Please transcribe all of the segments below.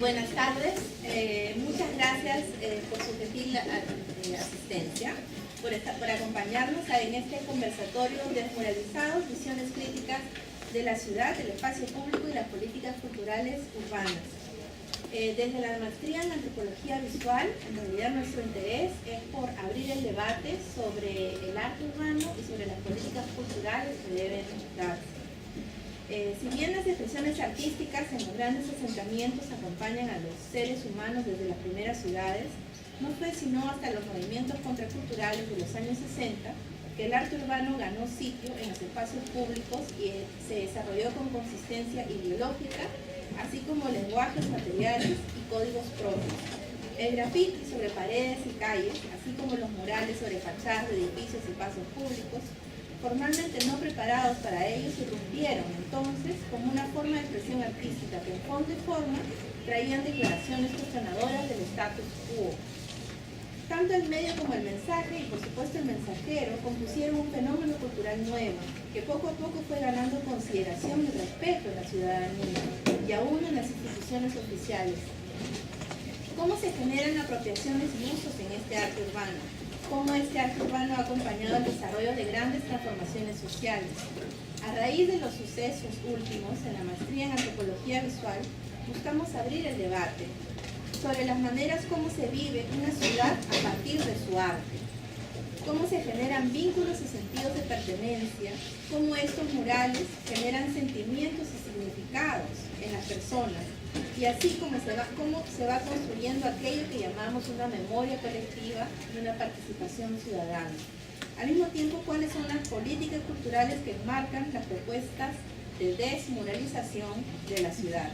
Buenas tardes, muchas gracias por su gentil asistencia, por acompañarnos en este conversatorio Desmoralizados, visiones críticas de la ciudad, del espacio público y las políticas culturales urbanas. Desde la maestría en antropología visual, en realidad nuestro interés es por abrir el debate sobre el arte urbano y sobre las políticas culturales que deben darse. Si bien las expresiones artísticas en los grandes asentamientos acompañan a los seres humanos desde las primeras ciudades, no fue sino hasta los movimientos contraculturales de los años 60 que el arte urbano ganó sitio en los espacios públicos y se desarrolló con consistencia ideológica, así como lenguajes materiales y códigos propios. El grafiti sobre paredes y calles, así como los murales sobre fachadas de edificios y pasos públicos, formalmente no preparados para ellos, irrumpieron entonces como una forma de expresión artística que en fondo y forma traían declaraciones cuestionadoras del status quo. Tanto el medio como el mensaje, y por supuesto el mensajero, compusieron un fenómeno cultural nuevo, que poco a poco fue ganando consideración y respeto en la ciudadanía, y aún en las instituciones oficiales. ¿Cómo se generan apropiaciones y usos en este arte urbano? Cómo este arte urbano ha acompañado el desarrollo de grandes transformaciones sociales. A raíz de los sucesos últimos, en la maestría en antropología visual, buscamos abrir el debate sobre las maneras como se vive una ciudad a partir de su arte, cómo se generan vínculos y sentidos de pertenencia, cómo estos murales generan sentimientos y significados en las personas, y así como se va construyendo aquello que llamamos una memoria colectiva y una participación ciudadana. Al mismo tiempo, cuáles son las políticas culturales que enmarcan las propuestas de desmuralización de la ciudad.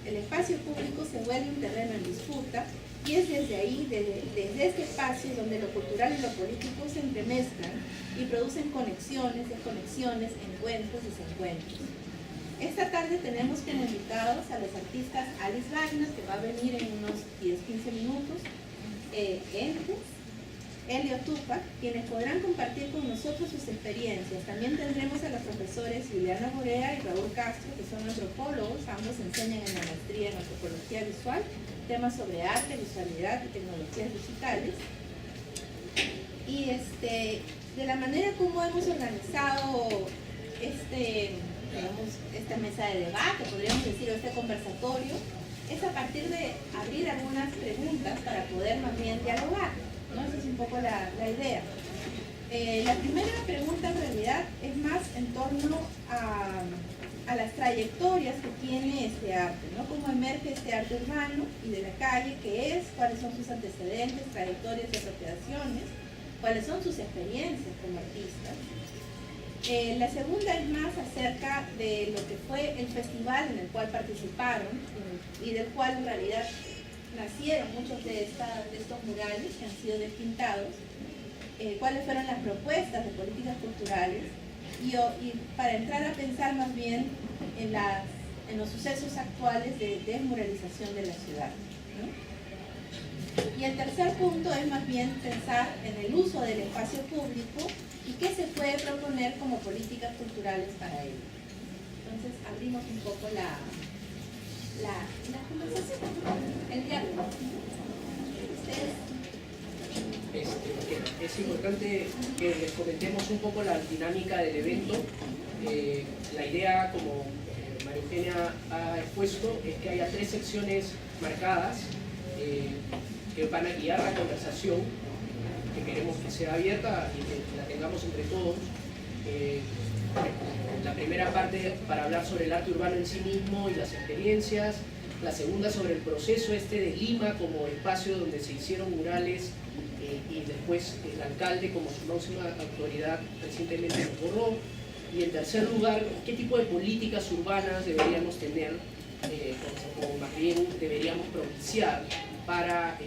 El espacio público se vuelve un terreno en disputa y es desde ahí, desde este espacio, donde lo cultural y lo político se entremezclan y producen conexiones, desconexiones, encuentros y desencuentros. Esta tarde tenemos como invitados a los artistas Alice Wagner, que va a venir en unos 10-15 minutos, Elio Tupac, quienes podrán compartir con nosotros sus experiencias. También tendremos a los profesores Juliana Borea y Raúl Castro, que son antropólogos, ambos enseñan en la maestría en antropología visual, temas sobre arte, visualidad y tecnologías digitales. Y de la manera como hemos organizado esta mesa de debate, podríamos decir, este conversatorio, es a partir de abrir algunas preguntas para poder más bien dialogar, ¿no? Esa es un poco la idea. La primera pregunta en realidad es más en torno a las trayectorias que tiene este arte, ¿no? Cómo emerge este arte urbano y de la calle, qué es, cuáles son sus antecedentes, trayectorias y apropiaciones, cuáles son sus experiencias como artistas. La segunda es más acerca de lo que fue el festival en el cual participaron y del cual en realidad nacieron muchos de estos murales que han sido despintados, cuáles fueron las propuestas de políticas culturales y para entrar a pensar más bien en los sucesos actuales de desmuralización de la ciudad, ¿no? Y el tercer punto es más bien pensar en el uso del espacio público y qué se puede proponer como políticas culturales para ello. Entonces abrimos un poco la conversación, el diálogo. Es importante que les comentemos un poco la dinámica del evento. La idea, como María Eugenia ha expuesto, es que haya 3 secciones marcadas que van a guiar la conversación, que queremos que sea abierta y que la tengamos entre todos. La primera parte para hablar sobre el arte urbano en sí mismo y las experiencias, la segunda sobre el proceso de Lima como espacio donde se hicieron murales y después el alcalde como su máxima autoridad recientemente lo borró, y en tercer lugar, qué tipo de políticas urbanas deberíamos tener o más bien deberíamos propiciar para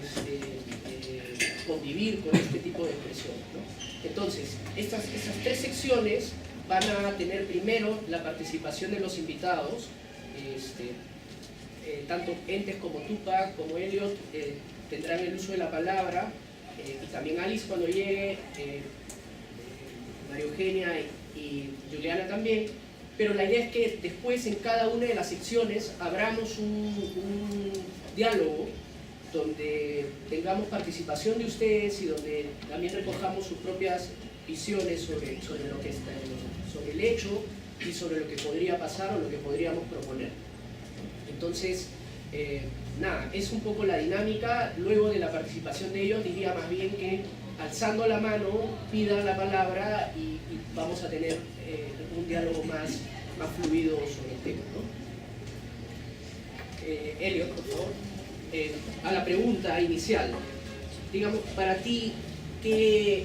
convivir con este tipo de expresión, ¿no? Entonces, estas 3 secciones van a tener primero la participación de los invitados, tanto entes como Tupac, como Elliot, tendrán el uso de la palabra, y también Alice cuando llegue, María Eugenia y Juliana también, pero la idea es que después en cada una de las secciones abramos diálogo donde tengamos participación de ustedes y donde también recojamos sus propias visiones sobre lo que está, sobre el hecho y sobre lo que podría pasar o lo que podríamos proponer. Entonces, nada, es un poco la dinámica. Luego de la participación de ellos, diría más bien que alzando la mano, pidan la palabra y vamos a tener un diálogo más fluido sobre el tema, ¿no? Elliot, por favor. A la pregunta inicial, digamos, para ti, ¿qué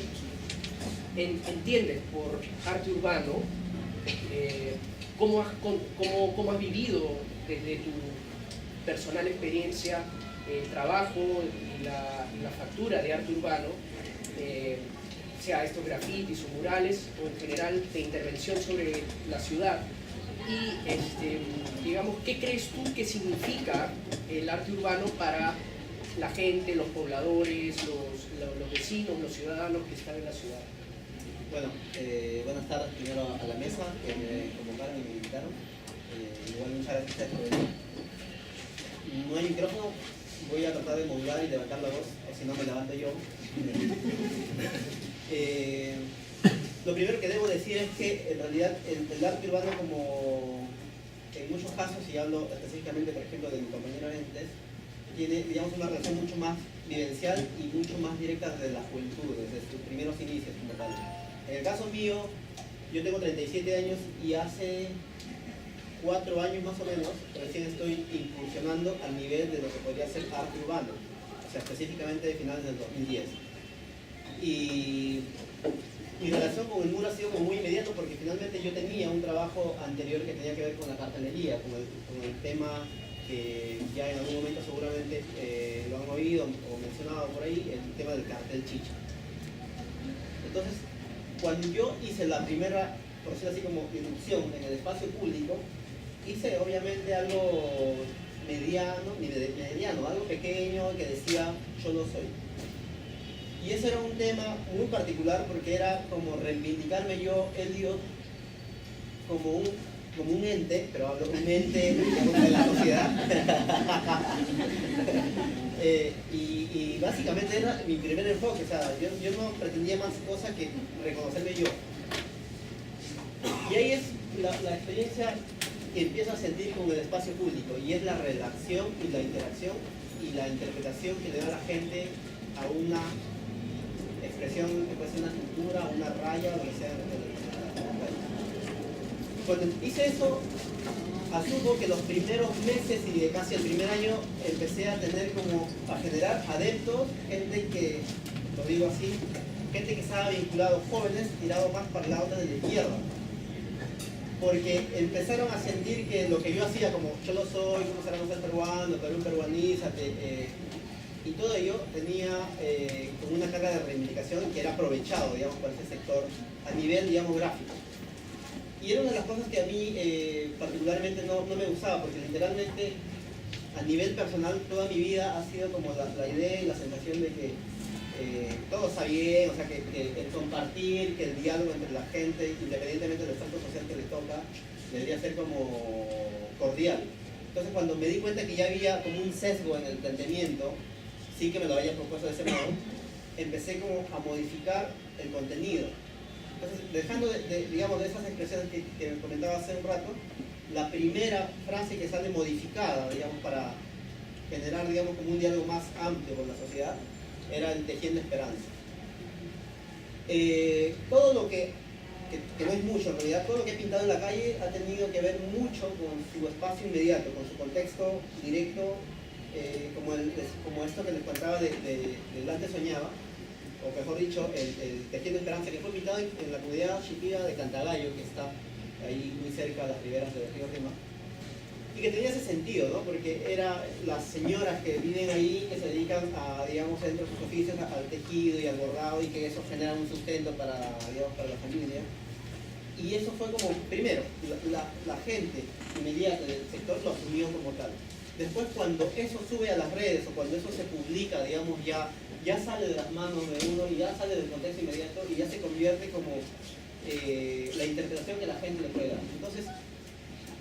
entiendes por arte urbano? ¿Cómo has vivido desde tu personal experiencia el trabajo y la factura de arte urbano, sea estos grafitis o murales, o en general de intervención sobre la ciudad? Y digamos, ¿qué crees tú que significa el arte urbano para la gente, los pobladores, los vecinos, los ciudadanos que están en la ciudad? Bueno, buenas tardes primero a la mesa que me convocaron y me invitaron. Igual muchas gracias por venir. No hay micrófono, voy a tratar de modular y levantar la voz, o si no me levanto yo. Lo primero que debo decir es que en realidad el arte urbano, como en muchos casos, y hablo específicamente por ejemplo de mi compañero Entes, tiene, digamos, una relación mucho más vivencial y mucho más directa desde la juventud, desde sus primeros inicios como tal. En el caso mío, yo tengo 37 años y hace 4 años más o menos recién estoy incursionando al nivel de lo que podría ser arte urbano, o sea, específicamente de finales del 2010. Y mi relación con el muro ha sido como muy inmediato porque finalmente yo tenía un trabajo anterior que tenía que ver con la cartelería, con el tema que ya en algún momento seguramente lo han oído o mencionado por ahí, el tema del cartel chicha. Entonces, cuando yo hice la primera, por decirlo así, como irrupción en el espacio público, hice obviamente algo mediano, algo pequeño que decía yo no soy. Y ese era un tema muy particular porque era como reivindicarme yo, Elliot, como un ente, pero hablo un ente de la sociedad. Y básicamente era mi primer enfoque, o sea, yo no pretendía más cosa que reconocerme yo. Y ahí es la experiencia que empiezo a sentir con el espacio público, y es la redacción y la interacción y la interpretación que le da la gente a una expresión que puede ser una pintura, una raya, lo que sea. Cuando hice eso, asumo que los primeros meses y de casi el primer año empecé a tener como, a generar adeptos, gente que, lo digo así, gente que estaba vinculado, jóvenes, tirados más para la otra de la izquierda. Porque empezaron a sentir que lo que yo hacía, como yo lo soy, cómo será no ser peruano, Perú peruanízate, y todo ello tenía como una carga de reivindicación que era aprovechado, digamos, por ese sector a nivel, digamos, gráfico. Y era una de las cosas que a mí particularmente no me gustaba, porque literalmente a nivel personal toda mi vida ha sido como la idea y la sensación de que todo está bien, o sea, que el compartir, que el diálogo entre la gente, independientemente del estatus social que le toca, debería ser como cordial. Entonces cuando me di cuenta que ya había como un sesgo en el planteamiento, sí que me lo había propuesto de ese modo, empecé como a modificar el contenido. Entonces, dejando digamos, de esas expresiones que me comentaba hace un rato, la primera frase que sale modificada, digamos, para generar, digamos, como un diálogo más amplio con la sociedad, era el tejiendo esperanza. Todo lo que no es mucho en realidad, todo lo que he pintado en la calle ha tenido que ver mucho con su espacio inmediato, con su contexto directo, como esto que les contaba del Antes Soñaba, o mejor dicho, el Tejiendo Esperanza, que fue pintado en la comunidad chiquilla de Cantagallo, que está ahí muy cerca de las riberas del río Rima, y que tenía ese sentido, ¿no? Porque era las señoras que viven ahí, que se dedican a, digamos, dentro de sus oficios, al tejido y al bordado, y que eso genera un sustento para, digamos, para la familia. Y eso fue como, primero, la gente inmediata del sector lo asumió como tal. Después, cuando eso sube a las redes, o cuando eso se publica, digamos, ya sale de las manos de uno, y ya sale del contexto inmediato, y ya se convierte como la interpretación que la gente le puede dar. Entonces,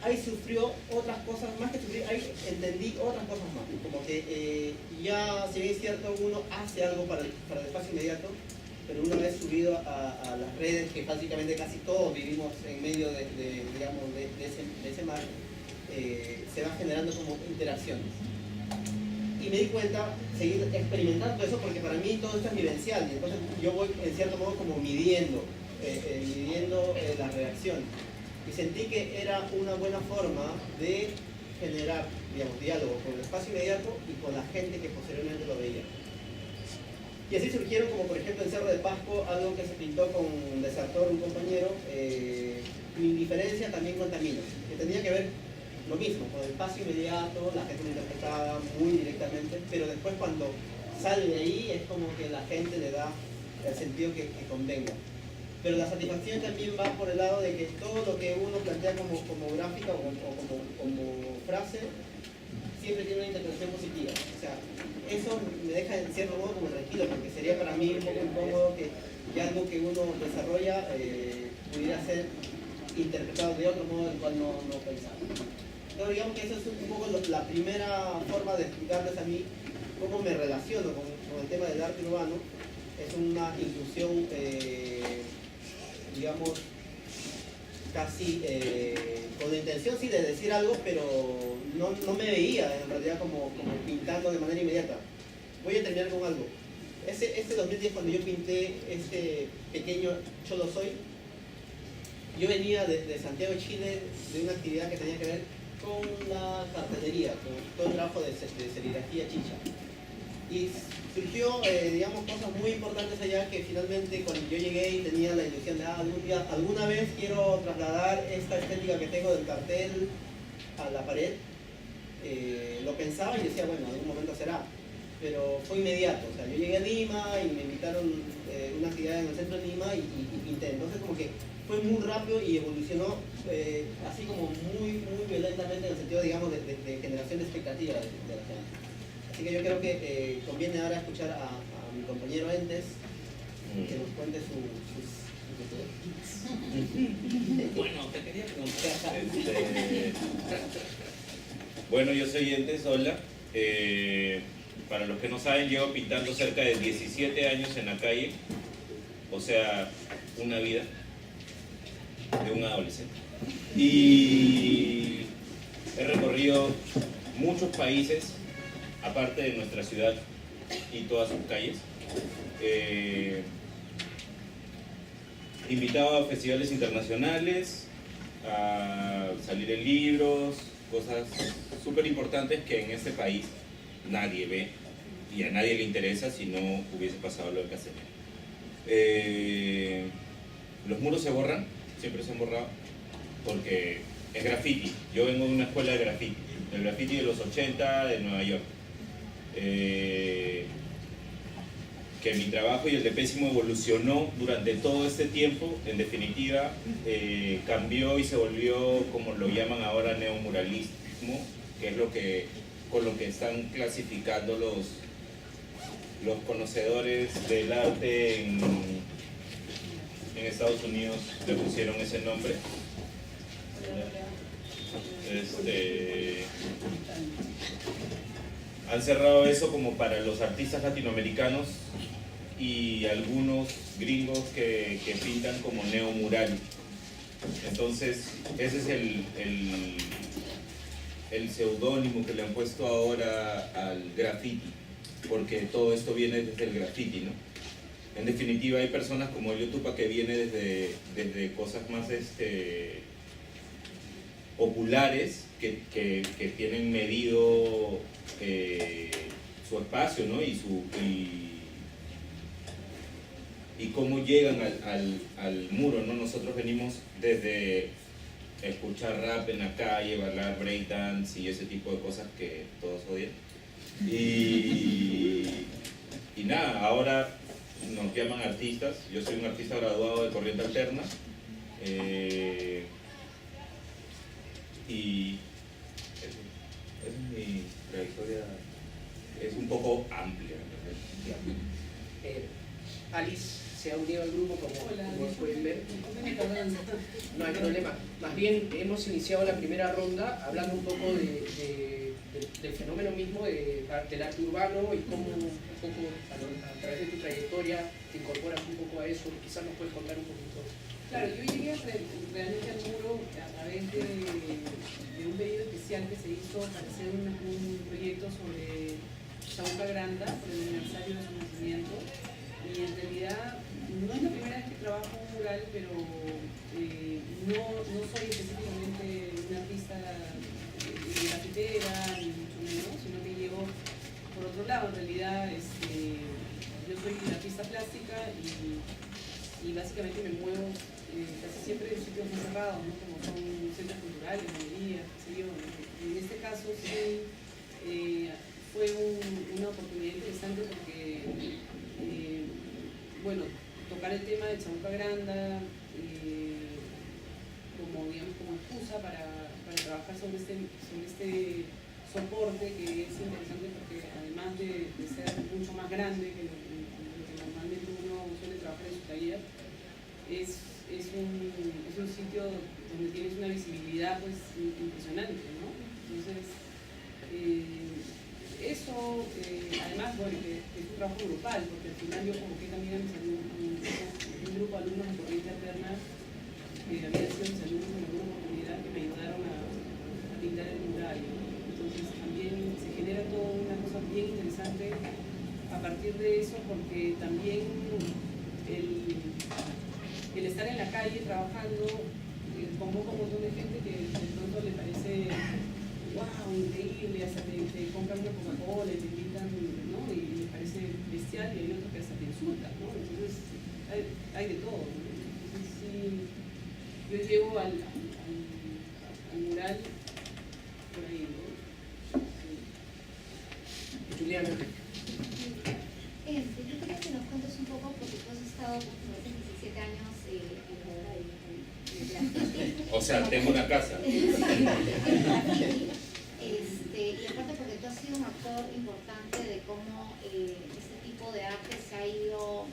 ahí sufrió otras cosas, más que sufrir, ahí entendí otras cosas más. Como que ya, si bien es cierto, uno hace algo para el espacio inmediato, pero una vez subido a las redes, que básicamente casi todos vivimos en medio digamos, de ese mar, se va generando como interacciones. Y me di cuenta, seguir experimentando eso, porque para mí todo esto es vivencial, y entonces yo voy en cierto modo como midiendo las reacciones. Y sentí que era una buena forma de generar, digamos, diálogo con el espacio inmediato y con la gente que posteriormente lo veía. Y así surgieron, como por ejemplo en Cerro de Pasco, algo que se pintó con Desertor, un compañero, mi indiferencia también contamina, que tenía que ver lo mismo, con el espacio inmediato, la gente lo interpretaba muy directamente, pero después cuando sale de ahí es como que la gente le da el sentido que convenga. Pero la satisfacción también va por el lado de que todo lo que uno plantea como gráfica o como frase siempre tiene una interpretación positiva. O sea, eso me deja en cierto modo como tranquilo, porque sería para mí un poco incómodo que algo que uno desarrolla pudiera ser interpretado de otro modo del cual no pensaba. Entonces digamos que eso es un poco la primera forma de explicarles a mí cómo me relaciono con el tema del arte urbano. Es una inclusión, digamos, casi con la intención sí de decir algo, pero no me veía en realidad como pintando de manera inmediata. Voy a terminar con algo. Este 2010, cuando yo pinté este pequeño Cholo Soy, yo venía de Santiago de Chile de una actividad que tenía que ver con la cartelería, con todo el trabajo de serigrafía chicha. Y surgió, digamos, cosas muy importantes allá que finalmente cuando yo llegué y tenía la ilusión de alguna vez quiero trasladar esta estética que tengo del cartel a la pared, lo pensaba y decía, bueno, en algún momento será. Pero fue inmediato, o sea, yo llegué a Lima y me invitaron a una actividad en el centro de Lima y pinté. Entonces como que fue muy rápido y evolucionó así como muy violentamente en el sentido, digamos, de generación de expectativa de la gente. Así que yo creo que conviene ahora escuchar a mi compañero Entes, que nos cuente sus Bueno, te quería preguntar. Bueno, yo soy Entes, hola. Para los que no saben, llevo pintando cerca de 17 años en la calle, o sea, una vida de un adolescente. Y he recorrido muchos países, aparte de nuestra ciudad y todas sus calles. Invitado a festivales internacionales, a salir en libros, cosas súper importantes que en este país nadie ve y a nadie le interesa si no hubiese pasado lo del Casemiro. Los muros se borran, siempre se han borrado, porque es graffiti. Yo vengo de una escuela de graffiti, el graffiti de los 80 de Nueva York. Que mi trabajo y el de Pésimo evolucionó durante todo este tiempo, en definitiva, cambió y se volvió, como lo llaman ahora, neomuralismo, que es con lo que están clasificando los conocedores del arte en Estados Unidos, le pusieron ese nombre. Han cerrado eso como para los artistas latinoamericanos y algunos gringos que pintan como neomural. Entonces ese es el seudónimo que le han puesto ahora al graffiti, porque todo esto viene desde el graffiti, ¿no? En definitiva hay personas como Elio Tupa que viene desde cosas más populares que tienen medido su espacio, ¿no? y cómo llegan al muro, ¿no? Nosotros venimos desde escuchar rap en la calle, bailar breakdance y ese tipo de cosas que todos odian. Y nada, ahora nos llaman artistas. Yo soy un artista graduado de Corriente Alterna. Y es mi trayectoria, es un poco amplia. Alice se ha unido al grupo, como pueden ver. No hay problema. Más bien hemos iniciado la primera ronda hablando un poco del fenómeno mismo del arte urbano y cómo un poco a través de tu trayectoria te incorporas un poco a eso. Quizás nos puedes contar un poquito. Claro, yo llegué realmente al muro a través de un pedido especial que se hizo para hacer un proyecto sobre Chabuca Granda por el aniversario de su nacimiento. Y en realidad no es la primera vez que trabajo un mural, pero no soy específicamente una artista grafitera, ni mucho menos, sino que llevo por otro lado. En realidad yo soy una artista plástica y básicamente me muevo casi siempre en sitios muy cerrados, ¿no? Como son centros culturales, galerías, qué sé yo. En este caso sí fue una oportunidad interesante porque bueno, tocar el tema de Chabuca Granda como, digamos, como excusa para trabajar sobre este soporte que es interesante porque además de ser mucho más grande que lo que normalmente uno suele trabajar en su taller, es un sitio donde tienes una visibilidad pues impresionante, ¿no? Entonces, eso, además, bueno, que es un trabajo grupal, porque al final yo convoqué también a mis alumnos, un grupo de alumnos de corriente alterna, que habían sido mis alumnos en alguna oportunidad, que me ayudaron a pintar el mural, ¿no? Entonces también se genera toda una cosa bien interesante a partir de eso, porque también el estar en la calle trabajando convoca un montón de gente que de pronto le parece wow, increíble, hasta te compran una Coca-Cola y te invitan, ¿no? Y les parece bestial, y hay otros que hasta te insultan, ¿no? Entonces hay de todo, ¿no? Entonces sí, yo llego al mural por ahí, ¿no? Sí. Juliana. Yo quería que nos cuentes un poco, porque tú has estado por 17 años O sea, tengo una casa. y aparte porque tú has sido un actor importante de cómo este tipo de arte se ha ido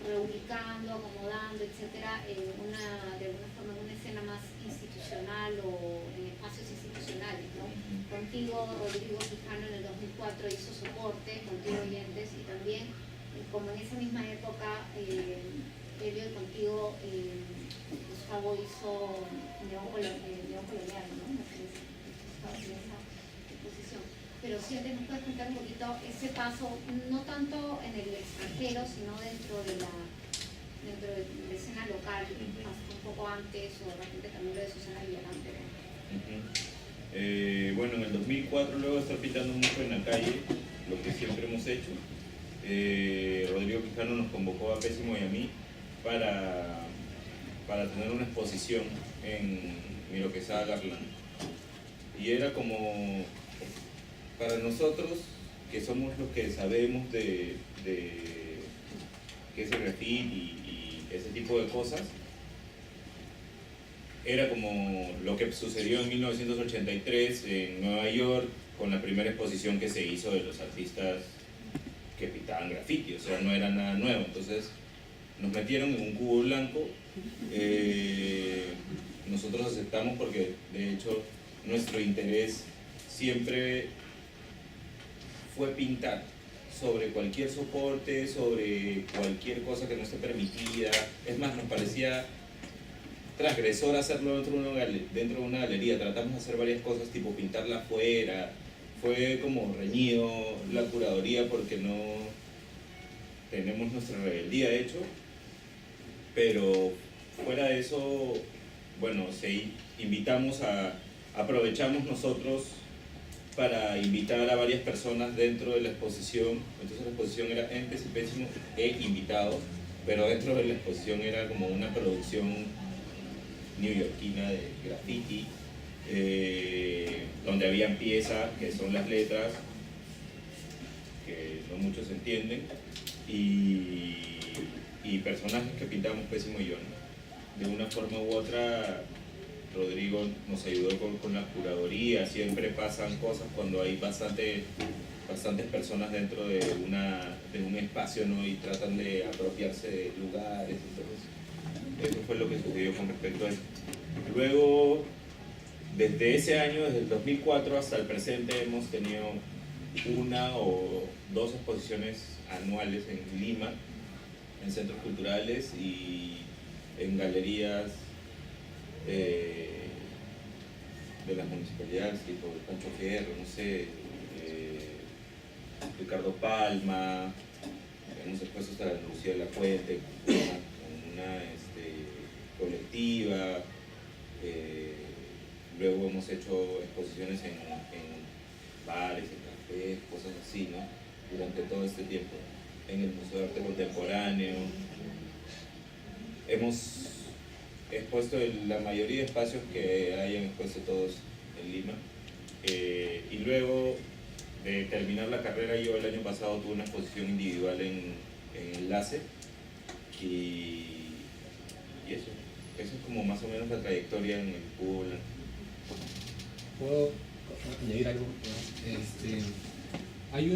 reubicando, acomodando, etcétera, de alguna forma en una escena más institucional o en espacios institucionales, ¿no? Contigo, Rodrigo Quijano en el 2004 hizo Soporte, contigo Oyentes, y también, como en esa misma época, Elliot contigo, Gustavo hizo Neocolonial, ¿no? Estaba en esa exposición. Pero sí, antes nos puedes contar un poquito ese paso, no tanto en el extranjero, sino dentro de la escena local, hasta un poco antes, o de repente también lo de Susana Villarante, ¿no? Bueno, en el 2004, luego de estar pintando mucho en la calle, lo que siempre hemos hecho, Rodrigo Quijano nos convocó a Pésimo y a mí para tener una exposición en Miro Quesada Garland. Y era como, para nosotros, que somos los que sabemos de qué es el graffiti y ese tipo de cosas, era como lo que sucedió en 1983 en Nueva York con la primera exposición que se hizo de los artistas que pintaban graffiti, o sea, no era nada nuevo. Entonces nos metieron en un cubo blanco, nosotros aceptamos porque de hecho nuestro interés siempre fue pintar sobre cualquier soporte, sobre cualquier cosa que no esté permitida. Es más, nos parecía transgresor hacerlo dentro de una galería. Tratamos de hacer varias cosas, tipo pintarla afuera. Fue como reñido la curaduría porque no tenemos nuestra rebeldía, de hecho. Pero fuera de eso, bueno, aprovechamos nosotros para invitar a varias personas dentro de la exposición. Entonces la exposición era Entes y Pésimos e invitados, pero dentro de la exposición era como una producción neoyorquina de graffiti, donde habían piezas que son las letras, que no muchos entienden, y personajes que pintamos Pésimo y yo, ¿no? De una forma u otra, Rodrigo nos ayudó con la curaduría. Siempre pasan cosas cuando hay bastante bastantes personas dentro de un espacio, ¿no? Y tratan de apropiarse de lugares y todo eso. Eso fue lo que sucedió con respecto a eso. Luego, desde ese año, desde el 2004 hasta el presente, hemos tenido una o dos exposiciones anuales en Lima, en centros culturales y en galerías de las municipalidades, tipo de Pancho Fierro, no sé, Ricardo Palma, hemos expuesto hasta la Lucía de la Fuente, una colectiva, luego hemos hecho exposiciones en bares, en cafés, cosas así, ¿no? Durante todo este tiempo, en el Museo de Arte Contemporáneo. Hemos expuesto la mayoría de espacios que hayan expuesto todos en Lima. Y luego de terminar la carrera, yo el año pasado tuve una exposición individual en Enlace. Y eso es como más o menos la trayectoria en el cubo blanco. ¿Puedo añadir algo? Hay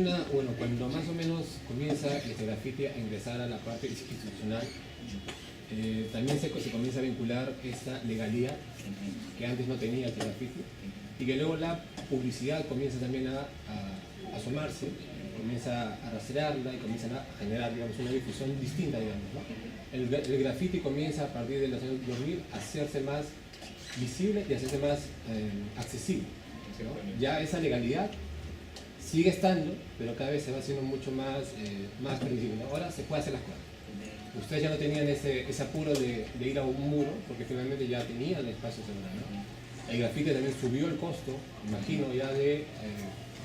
cuando más o menos comienza el graffiti a ingresar a la parte institucional, también se comienza a vincular esta legalidad que antes no tenía el graffiti, y que luego la publicidad comienza también a asomarse, comienza a rastrearla y comienza a generar, digamos, una difusión distinta, digamos, ¿no? El graffiti comienza a partir de los años 2000 a hacerse más visible y a hacerse más accesible, ¿no? Ya esa legalidad sigue estando, pero cada vez se va haciendo mucho más previsible, ¿no? Ahora se puede hacer las cosas. Ustedes ya no tenían ese apuro de ir a un muro, porque finalmente ya tenían espacio seguro, ¿no? El grafiti también subió el costo, imagino, ya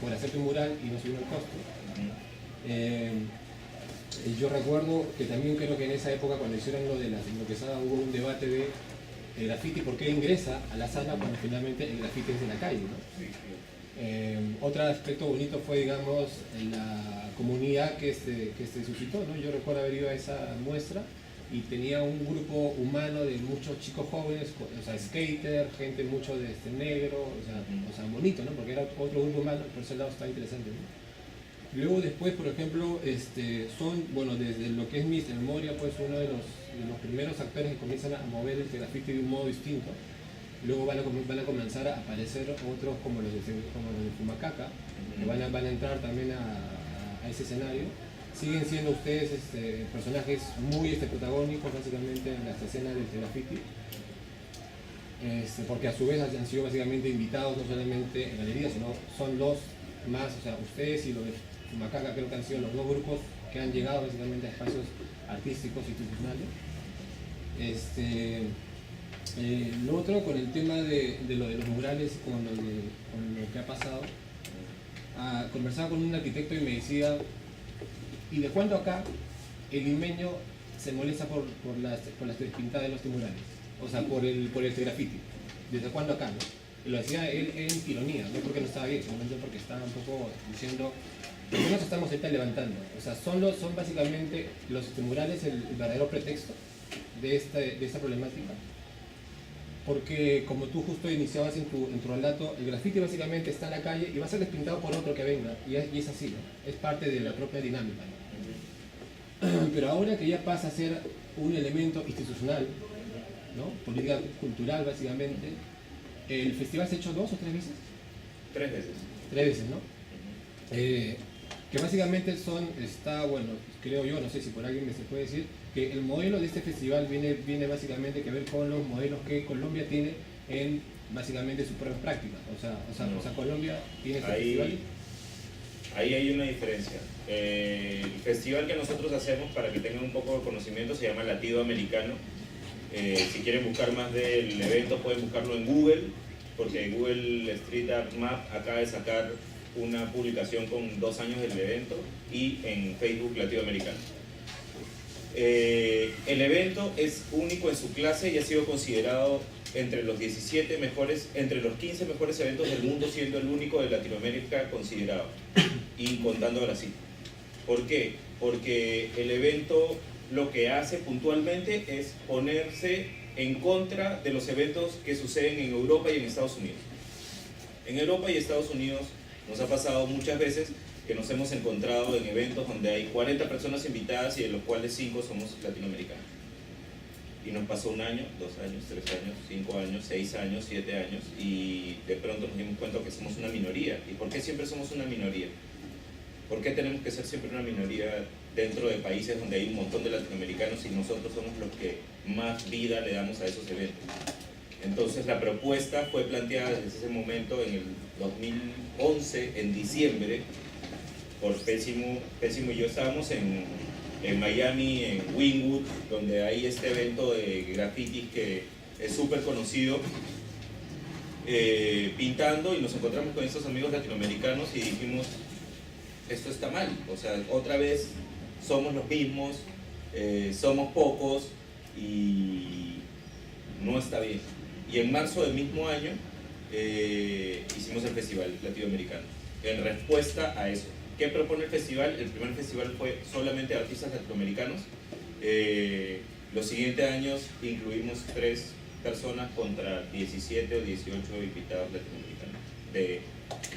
por hacerte un mural y no subió el costo. Yo recuerdo que también creo que en esa época, cuando hicieron lo de la desbloqueada, hubo un debate de el grafiti, ¿por qué ingresa a la sala cuando finalmente el grafiti es de la calle, ¿no? Otro aspecto bonito fue, digamos, la comunidad que se suscitó, ¿no? Yo recuerdo haber ido a esa muestra y tenía un grupo humano de muchos chicos jóvenes, o sea, skater, gente mucho de negro, o sea, bonito, ¿no? Porque era otro grupo humano, por ese lado está interesante, ¿no? Luego después, por ejemplo, desde lo que es mi memoria, pues uno de los primeros actores que comienzan a mover el graffiti de un modo distinto. Luego van a comenzar a aparecer otros como los de Fumacaca, que van a entrar también a ese escenario. Siguen siendo ustedes personajes muy protagónicos básicamente en las escenas del graffiti, porque a su vez han sido básicamente invitados no solamente en galerías, sino son los más, o sea, ustedes y los de Fumacaca creo que han sido los dos grupos que han llegado básicamente a espacios artísticos institucionales. Lo otro, con el tema de lo de los murales, con lo que ha pasado, conversaba con un arquitecto y me decía, ¿y de cuándo acá el limeño se molesta por las pintadas de los murales? O sea, por el graffiti. ¿Desde cuándo acá, no? Y lo decía él en ironía, no porque no estaba bien, simplemente porque estaba un poco diciendo, ¿por qué nos estamos ahorita levantando? O sea, son básicamente los murales el verdadero pretexto de esta problemática. Porque como tú justo iniciabas en tu relato, el grafiti básicamente está en la calle y va a ser despintado por otro que venga, y es así, ¿no? Es parte de la propia dinámica, ¿no? Pero ahora que ya pasa a ser un elemento institucional, ¿no? Política cultural básicamente, el festival se ha hecho 2 o 3 veces. 3 veces. 3 veces, ¿no? Que básicamente creo yo, no sé si por alguien me se puede decir, que el modelo de este festival viene básicamente que ver con los modelos que Colombia tiene en básicamente sus pruebas prácticas. O sea, Colombia tiene este festival. Ahí hay una diferencia. El festival que nosotros hacemos, para que tengan un poco de conocimiento, se llama Latido Americano. Si quieren buscar más del evento, pueden buscarlo en Google, porque Google Street Art Map acaba de sacar una publicación con 2 años del evento, y en Facebook Latido Americano. El evento es único en su clase y ha sido considerado entre los 15 mejores eventos del mundo, siendo el único de Latinoamérica considerado, y contando Brasil. ¿Por qué? Porque el evento lo que hace puntualmente es ponerse en contra de los eventos que suceden en Europa y en Estados Unidos. En Europa y Estados Unidos nos ha pasado muchas veces que nos hemos encontrado en eventos donde hay 40 personas invitadas y de los cuales 5 somos latinoamericanos. Y nos pasó 1 año, 2 años, 3 años, 5 años, 6 años, 7 años y de pronto nos dimos cuenta que somos una minoría. ¿Y por qué siempre somos una minoría? ¿Por qué tenemos que ser siempre una minoría dentro de países donde hay un montón de latinoamericanos y nosotros somos los que más vida le damos a esos eventos? Entonces la propuesta fue planteada desde ese momento en el 2011, en diciembre, por Pésimo y yo estábamos en Miami, en Wynwood, donde hay este evento de graffiti que es súper conocido, pintando, y nos encontramos con estos amigos latinoamericanos y dijimos, esto está mal, o sea, otra vez somos los mismos, somos pocos y no está bien. Y en marzo del mismo año hicimos el Festival Latinoamericano, en respuesta a eso. ¿Qué propone el festival? El primer festival fue solamente de artistas latinoamericanos. Los siguientes años incluimos 3 personas contra 17 o 18 invitados latinoamericanos del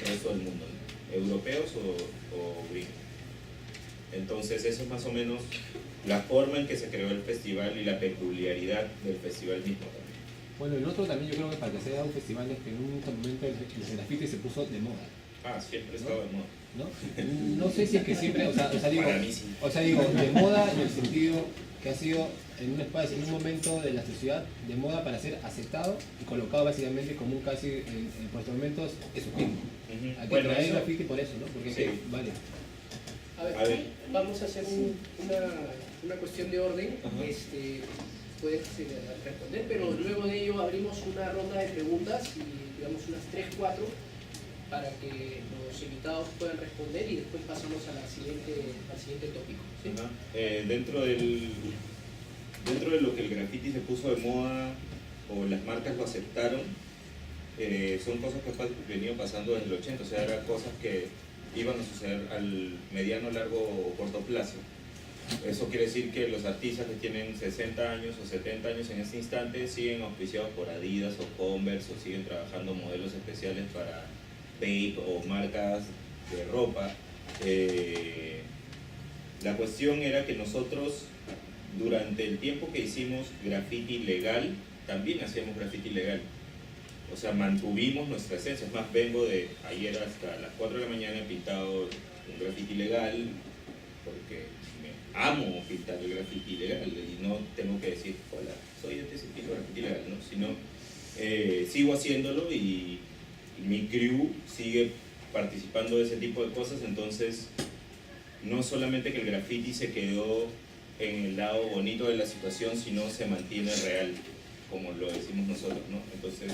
resto del mundo, ¿no? Europeos o gringos. Entonces eso es más o menos la forma en que se creó el festival y la peculiaridad del festival mismo también. Bueno, el otro también yo creo que para que sea un festival es que en un momento el graffiti se puso de moda. Ah, siempre estaba de moda. ¿No? No sé si es que siempre, digo, Para mí sí. de moda en el sentido que ha sido en un espacio, en un momento de la sociedad, de moda para ser aceptado y colocado básicamente como un casi, por estos momentos, es un ritmo. Aquí Bueno, hay eso- graffiti por eso, ¿no? Porque Sí. vale. A ver, vamos a hacer una cuestión de orden. Ajá. Puedes responder, pero luego de ello abrimos una ronda de preguntas, y digamos unas 3, 4, para que los invitados puedan responder y después pasamos al siguiente tópico. ¿Sí? Ajá. Dentro de lo que el graffiti se puso de moda o las marcas lo aceptaron, son cosas que han venido pasando desde el 80, o sea, eran cosas que iban a suceder al mediano, largo o corto plazo. Eso quiere decir que los artistas que tienen 60 años o 70 años en este instante siguen auspiciados por Adidas o Converse o siguen trabajando modelos especiales para Bape o marcas de ropa. La cuestión era que nosotros, durante el tiempo que hicimos graffiti legal, también hacíamos graffiti legal. O sea, mantuvimos nuestra esencia. Es más, vengo de ayer hasta las 4 de la mañana, he pintado un graffiti legal porque me amo pintar el graffiti legal y no tengo que decir, hola, soy pinto graffiti legal, ¿no? Sino sigo haciéndolo y mi crew sigue participando de ese tipo de cosas. Entonces no solamente que el graffiti se quedó en el lado bonito de la situación, sino se mantiene real, como lo decimos nosotros, ¿no? Entonces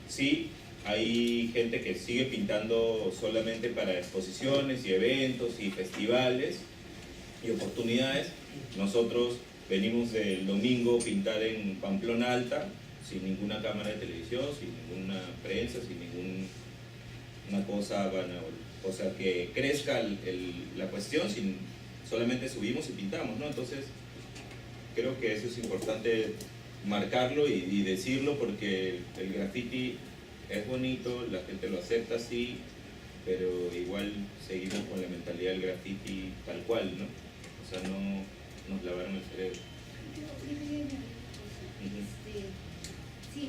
sí, hay gente que sigue pintando solamente para exposiciones y eventos y festivales y oportunidades. Nosotros venimos del domingo a pintar en Pamplona Alta, sin ninguna cámara de televisión, sin ninguna prensa, sin ninguna cosa, o sea, que crezca la cuestión, solamente subimos y pintamos, ¿no? Entonces, creo que eso es importante marcarlo y decirlo, porque el graffiti es bonito, la gente lo acepta, sí, pero igual seguimos con la mentalidad del graffiti tal cual, ¿no? O sea, no nos lavaron el cerebro. Sí,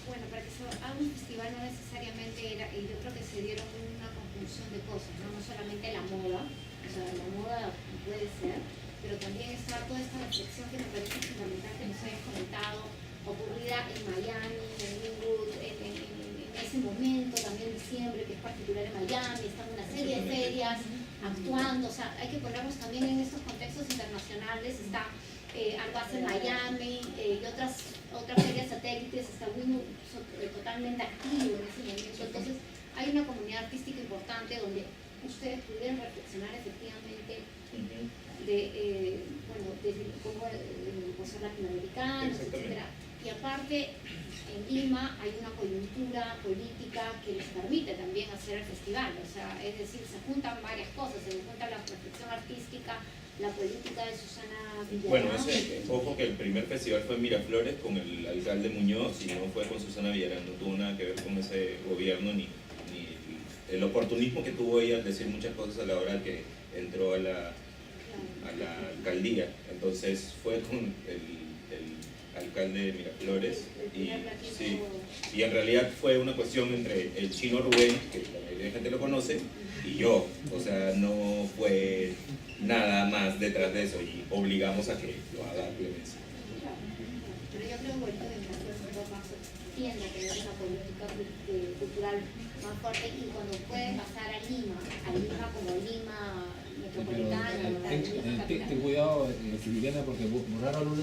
bueno, para que se haga un festival no necesariamente era, y yo creo que se dieron una conjunción de cosas, ¿no? No solamente la moda, o sea, la moda puede ser, pero también está toda esta reflexión que me parece fundamental que nos hayas comentado, ocurrida en Miami, en Wynwood, en ese momento, también diciembre, que es particular en Miami, están una serie de ferias actuando, o sea, hay que ponernos también en estos contextos internacionales, está Arbaz en Miami y otras ferias satélites, está Wynwood totalmente activo en ese momento. Entonces hay una comunidad artística importante donde ustedes pudieran reflexionar efectivamente de cómo ser latinoamericanos, etcétera. Y aparte, en Lima hay una coyuntura política que les permite también hacer el festival, o sea, es decir, se juntan varias cosas, se junta la reflexión artística, la política de Susana Villarán. Bueno, ojo que el primer festival fue en Miraflores con el alcalde Muñoz y no fue con Susana Villarán, no tuvo nada que ver con ese gobierno ni el oportunismo que tuvo ella al decir muchas cosas a la hora que entró a la alcaldía. Entonces fue con el alcalde de Miraflores y, sí, y en realidad fue una cuestión entre el chino Rubén, que la mayoría de gente lo conoce, y yo. O sea, no fue nada más detrás de eso y obligamos a que lo haga Clemencia. Pero yo creo que ahorita de más tiende a tener esa política cultural más fuerte, y cuando pueden pasar a Lima como Lima metropolitana, Ten cuidado, Liliana, porque borraron un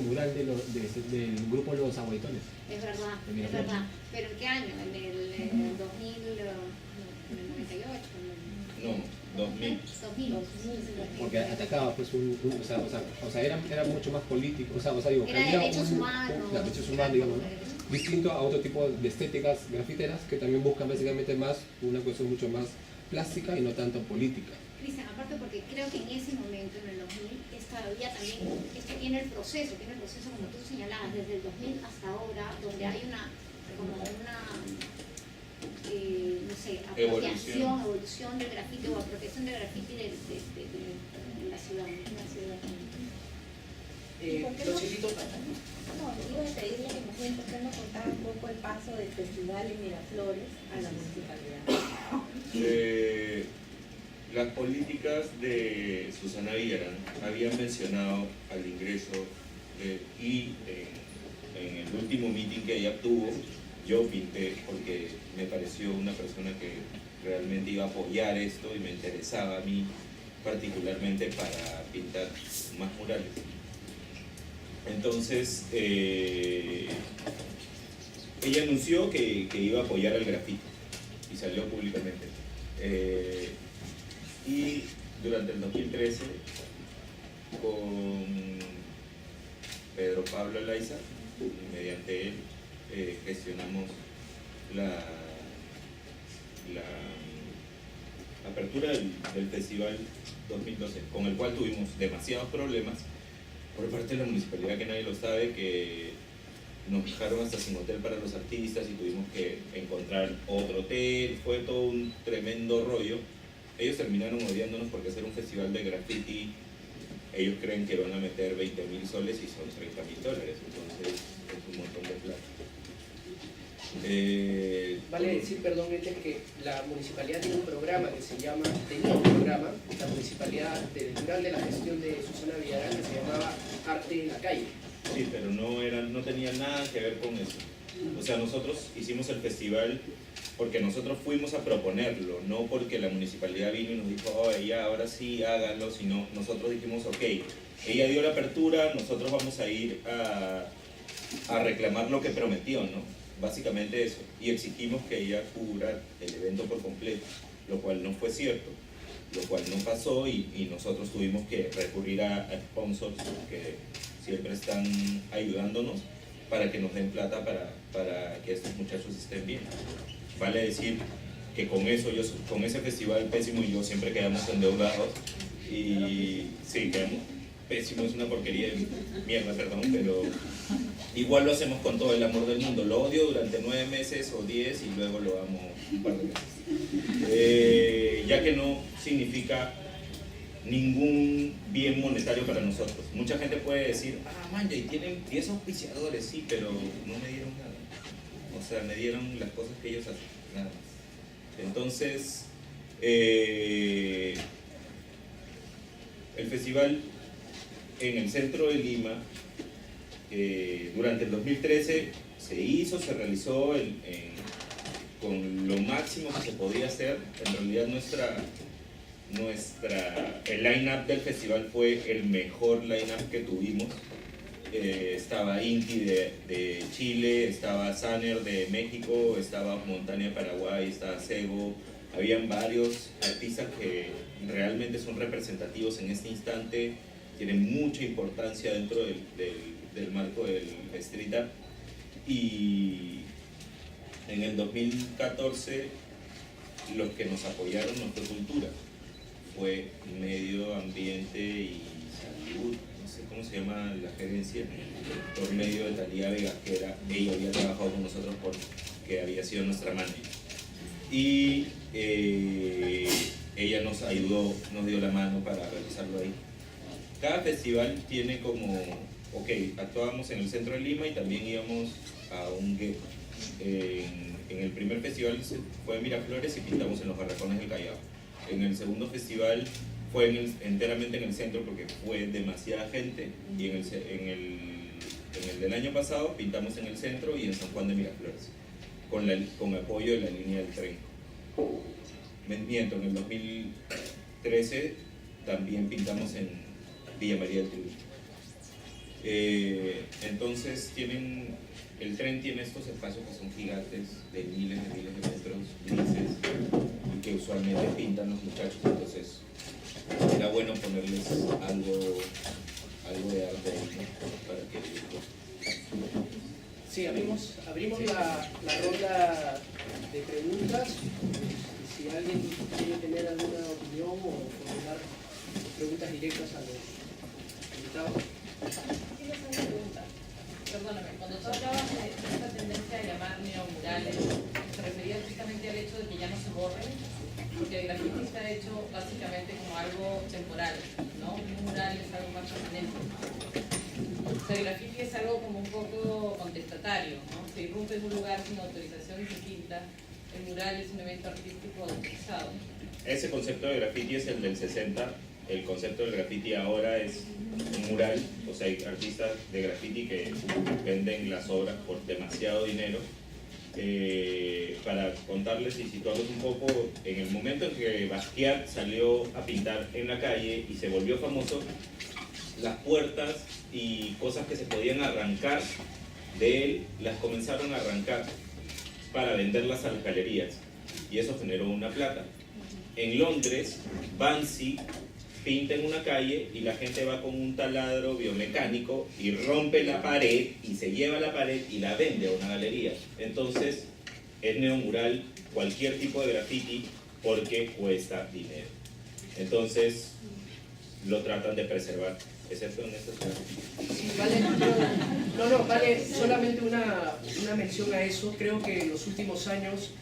mural del grupo Los Aguaitones. es verdad, pero ¿en qué año? ¿En el 98? No, 2000. 2000. Porque atacaba pues o sea, era mucho más político, o sea digo, era había derechos humanos, derechos humanos, digamos, ¿no? Distinto a otro tipo de estéticas grafiteras que también buscan básicamente más una cuestión mucho más plástica y no tanto política. Cristian, aparte porque creo que en ese momento, en el 2000, todavía también, esto tiene el proceso como tú señalabas, desde el 2000 hasta ahora, donde hay una no sé, evolución del grafiti o apropiación del grafiti de la ciudad. Rochelito. No, iba a pedirle que más bien usted nos contara un poco el paso del festival en Miraflores a la municipalidad. Las políticas de Susana Villarán habían mencionado al ingreso y en el último meeting que ella tuvo, yo pinté porque me pareció una persona que realmente iba a apoyar esto y me interesaba a mí particularmente para pintar más murales. Entonces, ella anunció que iba a apoyar al grafiti y salió públicamente. Y durante el 2013, con Pedro Pablo Elaiza, mediante él, gestionamos la apertura del Festival 2012, con el cual tuvimos demasiados problemas por parte de la municipalidad, que nadie lo sabe, que nos dejaron hasta sin hotel para los artistas y tuvimos que encontrar otro hotel. Fue todo un tremendo rollo. Ellos terminaron odiándonos porque hacer un festival de graffiti, ellos creen que van a meter 20.000 soles y son $30.000, entonces es un montón de plata. Vale decir, perdón, que la municipalidad tiene un programa que se llama, la municipalidad durante la gestión de Susana Villarán, que se llamaba Arte en la Calle. Sí, pero no tenía nada que ver con eso. O sea, nosotros hicimos el festival porque nosotros fuimos a proponerlo, no porque la municipalidad vino y nos dijo, oh, ya, ahora sí, háganlo, sino nosotros dijimos, ok, ella dio la apertura, nosotros vamos a ir a reclamar lo que prometió, ¿no? Básicamente eso, y exigimos que ella cubra el evento por completo, lo cual no fue cierto, lo cual no pasó, y nosotros tuvimos que recurrir a sponsors que siempre están ayudándonos para que nos den plata para que estos muchachos estén bien. Vale decir que con ese festival pésimo y yo siempre quedamos endeudados, y sí, quedamos pésimo, es una porquería de mierda, perdón, pero igual lo hacemos con todo el amor del mundo. Lo odio durante 9 meses o 10 y luego lo amo un par de meses, ya que no significa ningún bien monetario para nosotros. Mucha gente puede decir, man, y tienen 10 auspiciadores, sí, pero no me dieron nada. O sea, me dieron las cosas que ellos hacen, nada más. Entonces, el festival en el centro de Lima, durante el 2013 se realizó con lo máximo que se podía hacer. En realidad el line-up del festival fue el mejor line-up que tuvimos. Estaba Inti de Chile, estaba Sanner de México, estaba Montaña de Paraguay, estaba Sego. Habían varios artistas que realmente son representativos en este instante, tienen mucha importancia dentro del marco del street art. Y en el 2014 los que nos apoyaron no fue cultura, fue medio ambiente y salud, no sé cómo se llama la gerencia, por medio de Talía Vega, que ella había trabajado con nosotros porque había sido nuestra manager. Y ella nos ayudó, nos dio la mano para realizarlo ahí. Cada festival tiene como, actuábamos en el centro de Lima y también íbamos a un gueto. En el primer festival fue en Miraflores y pintamos en los barracones del Callao. En el segundo festival fue enteramente en el centro porque fue demasiada gente, y en el del año pasado pintamos en el centro y en San Juan de Miraflores, con apoyo de la línea del tren. Miento, en el 2013 también pintamos en Villa María del Triunfo. Entonces el tren tiene estos espacios que son gigantes, de miles de metros, grises, y que usualmente pintan los muchachos. Entonces era bueno ponerles algo de arte ahí, ¿no? Para que... Sí, abrimos la ronda de preguntas. Si alguien quiere tener alguna opinión o formular preguntas directas a los invitados. Tienes una pregunta. Perdóname, cuando tú hablabas de esta tendencia a llamar neomurales, ¿te referías justamente al hecho de que ya no se borren? Porque el grafiti está hecho básicamente como algo temporal, ¿no? Un mural es algo más permanente. O sea, el grafiti es algo como un poco contestatario, ¿no? Se irrumpe en un lugar sin autorización y se pinta. El mural es un evento artístico autorizado. Ese concepto de graffiti es el del 60. El concepto del graffiti ahora es un mural. O sea, hay artistas de graffiti que venden las obras por demasiado dinero. Para contarles y situarlos un poco, en el momento en que Basquiat salió a pintar en la calle y se volvió famoso, las puertas y cosas que se podían arrancar de él, las comenzaron a arrancar para venderlas a las galerías, y eso generó una plata. En Londres, Banksy pinta en una calle y la gente va con un taladro biomecánico y rompe la pared y se lleva la pared y la vende a una galería. Entonces es neomural cualquier tipo de graffiti porque cuesta dinero. Entonces lo tratan de preservar, excepto en estos casos. Sí, vale, vale solamente una mención a eso. Creo que en los últimos años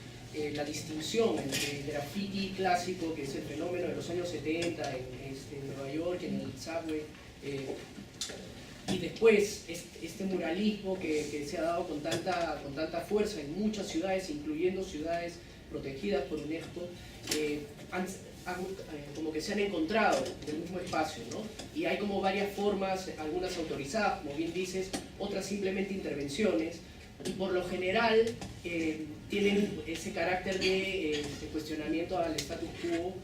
la distinción entre el graffiti clásico, que es el fenómeno de los años 70 en Nueva York, en el subway, y después este muralismo que se ha dado con tanta fuerza en muchas ciudades, incluyendo ciudades protegidas por UNESCO, como que se han encontrado en el mismo espacio, ¿no? Y hay como varias formas, algunas autorizadas, como bien dices, otras simplemente intervenciones, y por lo general tienen ese carácter de cuestionamiento al status quo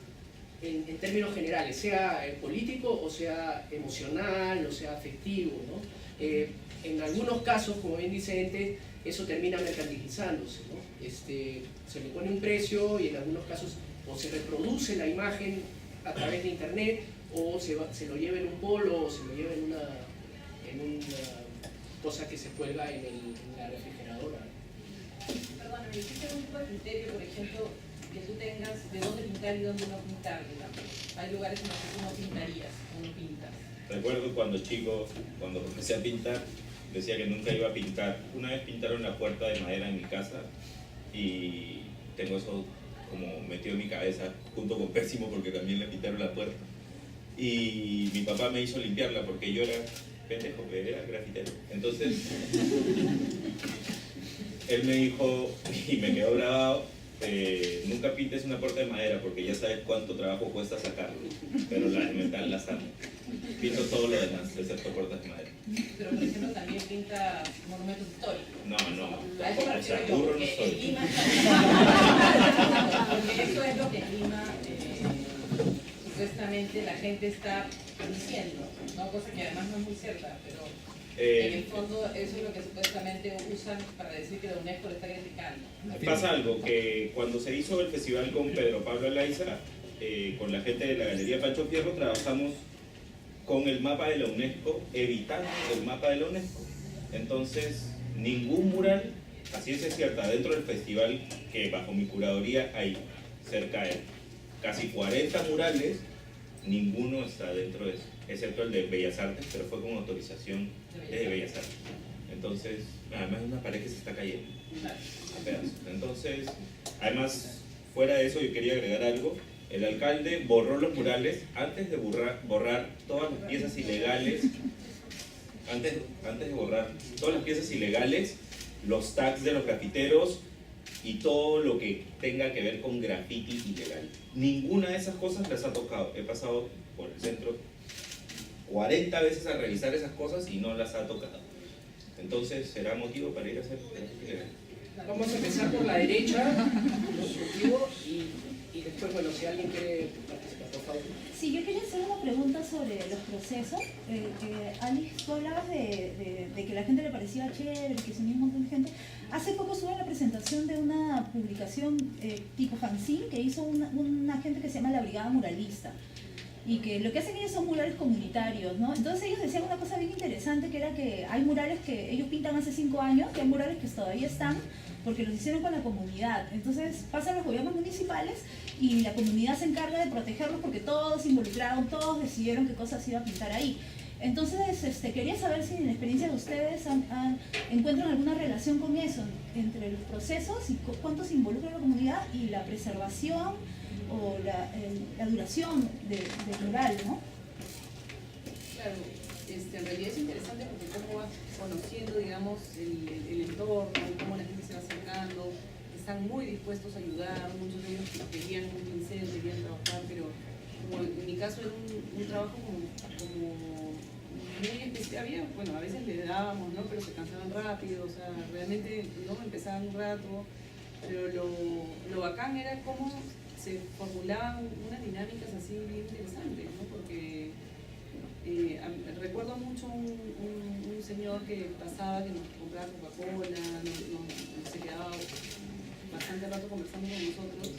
en términos generales, sea político o sea emocional o sea afectivo, ¿no? En algunos casos, como bien dice Ente, eso termina mercantilizándose, ¿no? Se le pone un precio y en algunos casos o se reproduce la imagen a través de internet, o se lo lleva en un polo, o se lo lleva en una cosa que se cuelga en la refrigeradora. Perdóname, ¿existe algún tipo de criterio, por ejemplo, que tú tengas de dónde pintar y dónde no pintar, digamos? Hay lugares en los que tú no pintarías o no pintas. Recuerdo cuando chico, cuando comencé a pintar, decía que nunca iba a pintar. Una vez pintaron la puerta de madera en mi casa y tengo eso como metido en mi cabeza, junto con Pésimo, porque también le pintaron la puerta. Y mi papá me hizo limpiarla porque yo era pendejo, que era grafitero. Entonces, él me dijo, y me quedó grabado, nunca pintes una puerta de madera porque ya sabes cuánto trabajo cuesta sacarlo, pero la de metal la saco. Pinto todo lo demás, excepto puertas de madera. Pero, por ejemplo, también pinta monumentos históricos. No, A eso me o sea, refiero yo, burro no porque en soy. Lima porque eso es lo que en Lima supuestamente la gente está diciendo, ¿no? Cosa que además no es muy cierta, pero en el fondo eso es lo que supuestamente usan para decir que la UNESCO le está criticando. Pasa algo, que cuando se hizo el festival con Pedro Pablo Alaiza, con la gente de la Galería Pancho Fierro, trabajamos con el mapa de la UNESCO, evitando el mapa de la UNESCO. Entonces, ningún mural, a ciencia cierta, dentro del festival, que bajo mi curaduría hay cerca de casi 40 murales, ninguno está dentro de eso, excepto el de Bellas Artes, pero fue con autorización de Bellas Artes. Entonces, además es una pared que se está cayendo a pedazos. Entonces, además fuera de eso yo quería agregar algo. El alcalde borró los murales antes de borrar todas las piezas ilegales, antes de borrar todas las piezas ilegales, los tags de los grafiteros y todo lo que tenga que ver con graffiti ilegal. Ninguna de esas cosas las ha tocado. He pasado por el centro 40 veces a revisar esas cosas y no las ha tocado. Entonces será motivo para ir a hacer graffiti ilegal. Vamos a empezar por la derecha, consultivo, y después, bueno, si alguien quiere participar, por favor. Sí, yo quería hacer una pregunta sobre los procesos. Alice, tú hablabas de que a la gente le parecía chévere, que se unía un montón de gente. Hace poco estuve en la presentación de una publicación tipo fanzine que hizo una gente que se llama la Brigada Muralista. Y que lo que hacen ellos son murales comunitarios, ¿no? Entonces ellos decían una cosa bien interesante, que era que hay murales que ellos pintan hace 5 años, que hay murales que todavía están, porque los hicieron con la comunidad. Entonces pasan los gobiernos municipales y la comunidad se encarga de protegerlos porque todos se involucraron, todos decidieron qué cosas iba a pintar ahí. Entonces quería saber si en la experiencia de ustedes encuentran alguna relación con eso, entre los procesos y cuánto se involucra la comunidad y la preservación o la duración del mural, ¿no? Claro, en realidad es interesante porque cómo vas conociendo, digamos, el entorno, cómo la gente se va acercando, están muy dispuestos a ayudar, muchos de ellos querían un pincel, querían trabajar, pero como en mi caso era un trabajo como muy especial, había, bueno, a veces le dábamos, ¿no? Pero se cansaban rápido, o sea, realmente no empezaban un rato, pero lo bacán era cómo se formulaban unas dinámicas así bien interesantes, ¿no? Porque recuerdo mucho un señor que pasaba, que nos compraba Coca-Cola, se quedaba bastante rato conversando con nosotros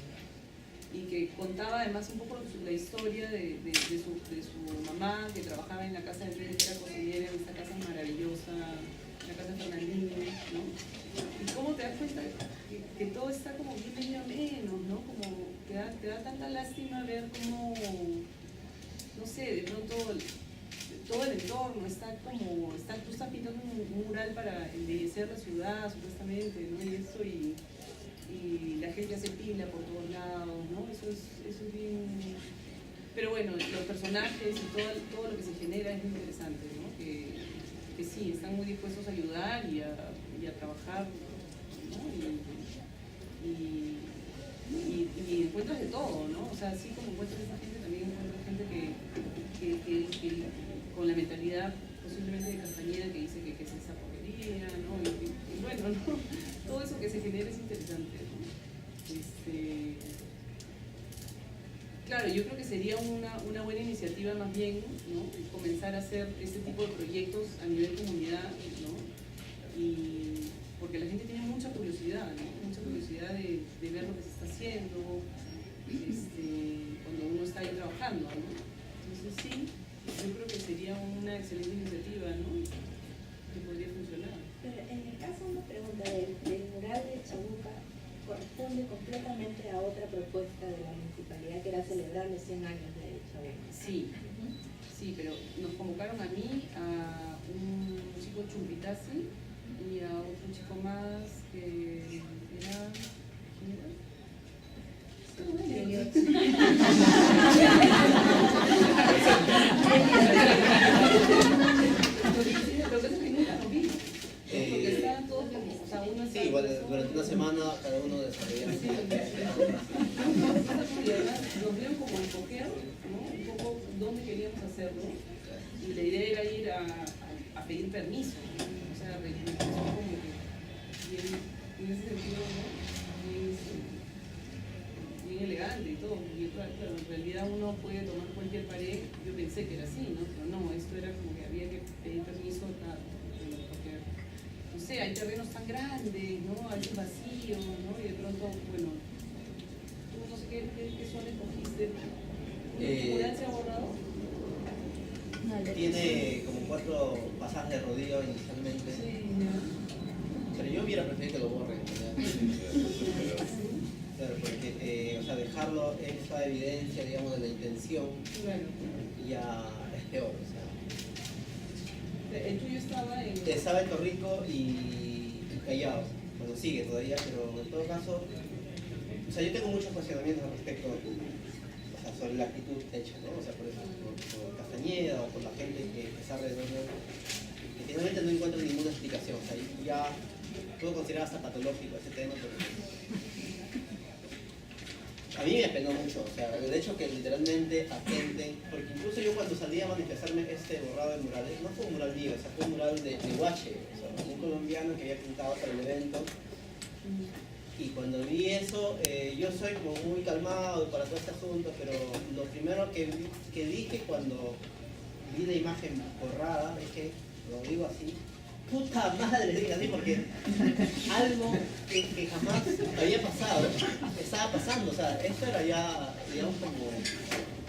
y que contaba además un poco la historia de su mamá, que trabajaba en la casa de Pérez, que era cocinera en esta casa maravillosa, la casa de Fernandino, ¿no? Y cómo te das cuenta que todo está como bien medio menos, ¿no? Como te da tanta lástima ver cómo, no sé, de pronto todo el entorno tú estás pintando un mural para embellecer la ciudad, supuestamente, ¿no? Y eso, y la gente hace pila por todos lados, ¿no? Eso es bien... Pero bueno, los personajes y todo lo que se genera es muy interesante, ¿no? Que sí, están muy dispuestos a ayudar y a trabajar, ¿no? Y encuentras de todo, ¿no? O sea, así como encuentras esa gente, también encuentras gente que con la mentalidad posiblemente de Castañeda, que dice que es esa porquería, ¿no? Y bueno, ¿no? Todo eso que se genera es interesante, ¿no? Claro, yo creo que sería una buena iniciativa más bien, ¿no? Comenzar a hacer este tipo de proyectos a nivel comunidad, ¿no? Y porque la gente tiene mucha curiosidad, ¿no? Mucha curiosidad de ver lo que se está haciendo, cuando uno está ahí trabajando, ¿no? Entonces sí, yo creo que sería una excelente iniciativa, ¿no? Que podría funcionar. Pero en el caso, una pregunta del mural de Chabuca corresponde completamente a otra propuesta de la municipalidad, que era celebrar los 100 años de Chabuca. Sí, sí, pero nos convocaron a mí, a un chico Chumpitasi y a otro chico más que era... ¿quién era? Lo que es que nunca lo vi, porque estaban todos como, o sea, uno Sí, igual durante una semana cada uno desarrolla. sí, nos vieron como enfoquear, ¿no? Un poco dónde queríamos hacerlo, y la idea era ir a pedir permiso, ¿no? O sea, como que en ese sentido, ¿no? Bien elegante y todo, y claro, en realidad uno puede tomar cualquier pared. Yo pensé que era así, ¿no? Pero no, esto era como que había que pedir permiso porque, no sé, hay terrenos tan grandes, ¿no? Hay vacíos, ¿no? Y de pronto, bueno, tú no sé qué zona escogiste. ¿Tu mural se ha borrado? Tiene como 4 pasajes de rodillo inicialmente. Sí, Pero yo hubiera preferido que lo borren. Claro, porque o sea, dejarlo en esta evidencia, digamos, de la intención, claro. ya es peor. O sea. El tuyo estaba en... Estaba en Torrico y Callao. Bueno, sigue todavía, pero en todo caso, o sea, yo tengo muchos cuestionamientos al respecto, o sea, sobre la actitud hecha, ¿no? O sea, por eso, por Castañeda o por la gente que está alrededor de él, que finalmente no encuentro ninguna explicación. O sea, ya puedo considerar hasta patológico ese tema, porque a mí me apenó mucho, o sea, el hecho que literalmente atenten, porque incluso yo cuando salí a manifestarme este borrado de murales, no fue un mural mío, o sea, fue un mural de Guache, o sea, un colombiano que había pintado para el evento. Y cuando vi eso, yo soy como muy calmado para todo este asunto, pero lo primero que dije cuando vi la imagen borrada es que, lo digo así, puta madre, dije así, porque algo que jamás había pasado, estaba pasando, o sea, esto era ya, digamos,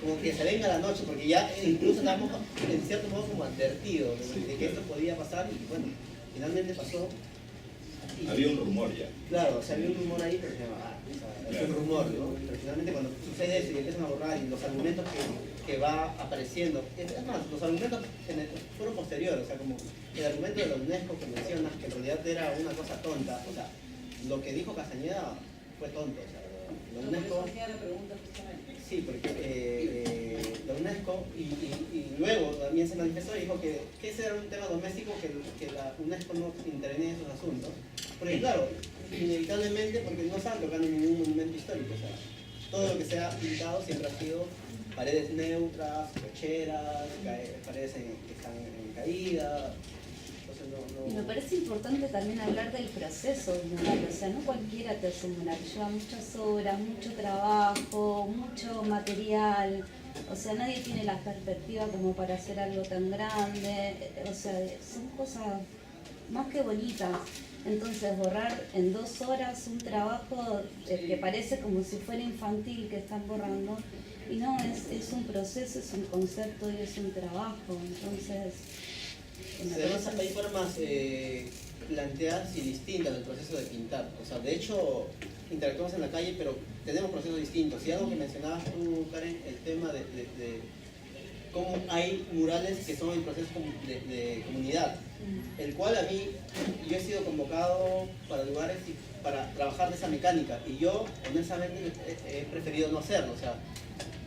como que se venga la noche, porque ya incluso estábamos en cierto modo como advertidos de que esto podía pasar, y bueno, finalmente pasó. Había un rumor ya. Claro, o sea, había un rumor ahí, pero se llama, es un rumor, ¿no? Pero finalmente cuando sucede eso y empiezan a borrar y los argumentos que va apareciendo, es más, los argumentos fueron posteriores, o sea, como el argumento de la UNESCO que mencionas, que en realidad era una cosa tonta, o sea, lo que dijo Castañeda fue tonto, o sea, la UNESCO... la pregunta justamente. Sí, porque la UNESCO y luego también se manifestó y dijo que ese era un tema doméstico que la UNESCO no intervenía en esos asuntos. Porque claro, inevitablemente, porque no estaban tocando ningún monumento histórico, o sea, todo lo que se ha pintado siempre ha sido paredes neutras, cocheras, paredes que están en caída. Y me parece importante también hablar del proceso del mural, o sea, no cualquiera te hace un mural, lleva muchas horas, mucho trabajo, mucho material, o sea, nadie tiene la perspectiva como para hacer algo tan grande, o sea, son cosas más que bonitas. Entonces borrar en 2 horas un trabajo que parece como si fuera infantil que están borrando, y no, es un proceso, es un concepto y es un trabajo, entonces... Además hay formas planteadas y distintas del proceso de pintar. O sea, de hecho, interactuamos en la calle, pero tenemos procesos distintos. Y algo que mencionabas tú, Karen, el tema de cómo hay murales que son en proceso de comunidad, el cual a mí, yo he sido convocado para lugares para trabajar de esa mecánica, y yo honestamente he preferido no hacerlo. O sea,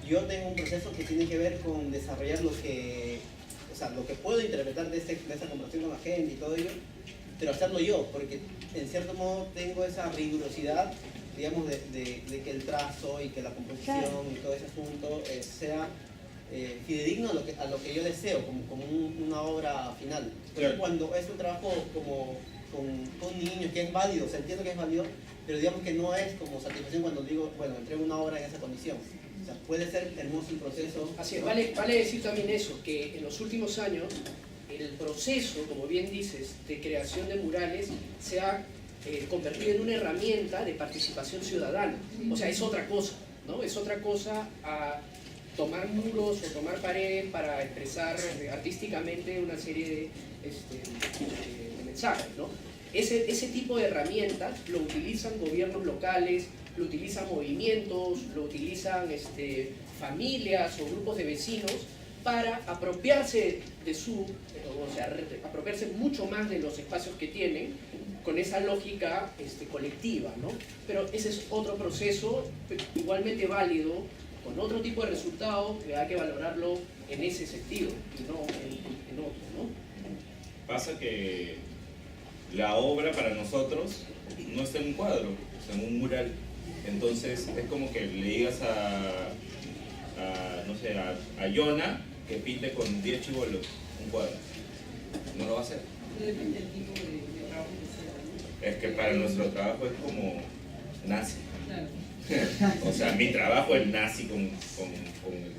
yo tengo un proceso que tiene que ver con desarrollar lo que puedo interpretar de esa conversación con la gente y todo ello, pero hacerlo yo, porque en cierto modo tengo esa rigurosidad, digamos, de que el trazo y que la composición y todo ese asunto sea fidedigno a lo que yo deseo, como una obra final. Pero cuando es un trabajo como con niños, que es válido, o sea, entiendo que es válido, pero digamos que no es como satisfacción cuando digo, bueno, entrego una obra en esa condición. O sea, puede ser hermoso el proceso. Así es, vale decir también eso, que en los últimos años el proceso, como bien dices, de creación de murales se ha convertido en una herramienta de participación ciudadana. O sea, es otra cosa, ¿no? Es otra cosa a tomar muros o tomar pared para expresar artísticamente una serie de mensajes, ¿no? Ese tipo de herramientas lo utilizan gobiernos locales, lo utilizan movimientos, lo utilizan familias o grupos de vecinos para apropiarse apropiarse mucho más de los espacios que tienen con esa lógica colectiva, ¿no? Pero ese es otro proceso igualmente válido, con otro tipo de resultados que hay que valorarlo en ese sentido y no en otro, ¿no? Pasa que la obra para nosotros no está en un cuadro, está en un mural. Entonces es como que le digas a Yona que pinte con 10 chibolos un cuadro. No lo va a hacer. Depende del tipo de trabajo que sea, ¿no? Es que para nuestro trabajo es como nazi. Claro. O sea, mi trabajo es nazi con el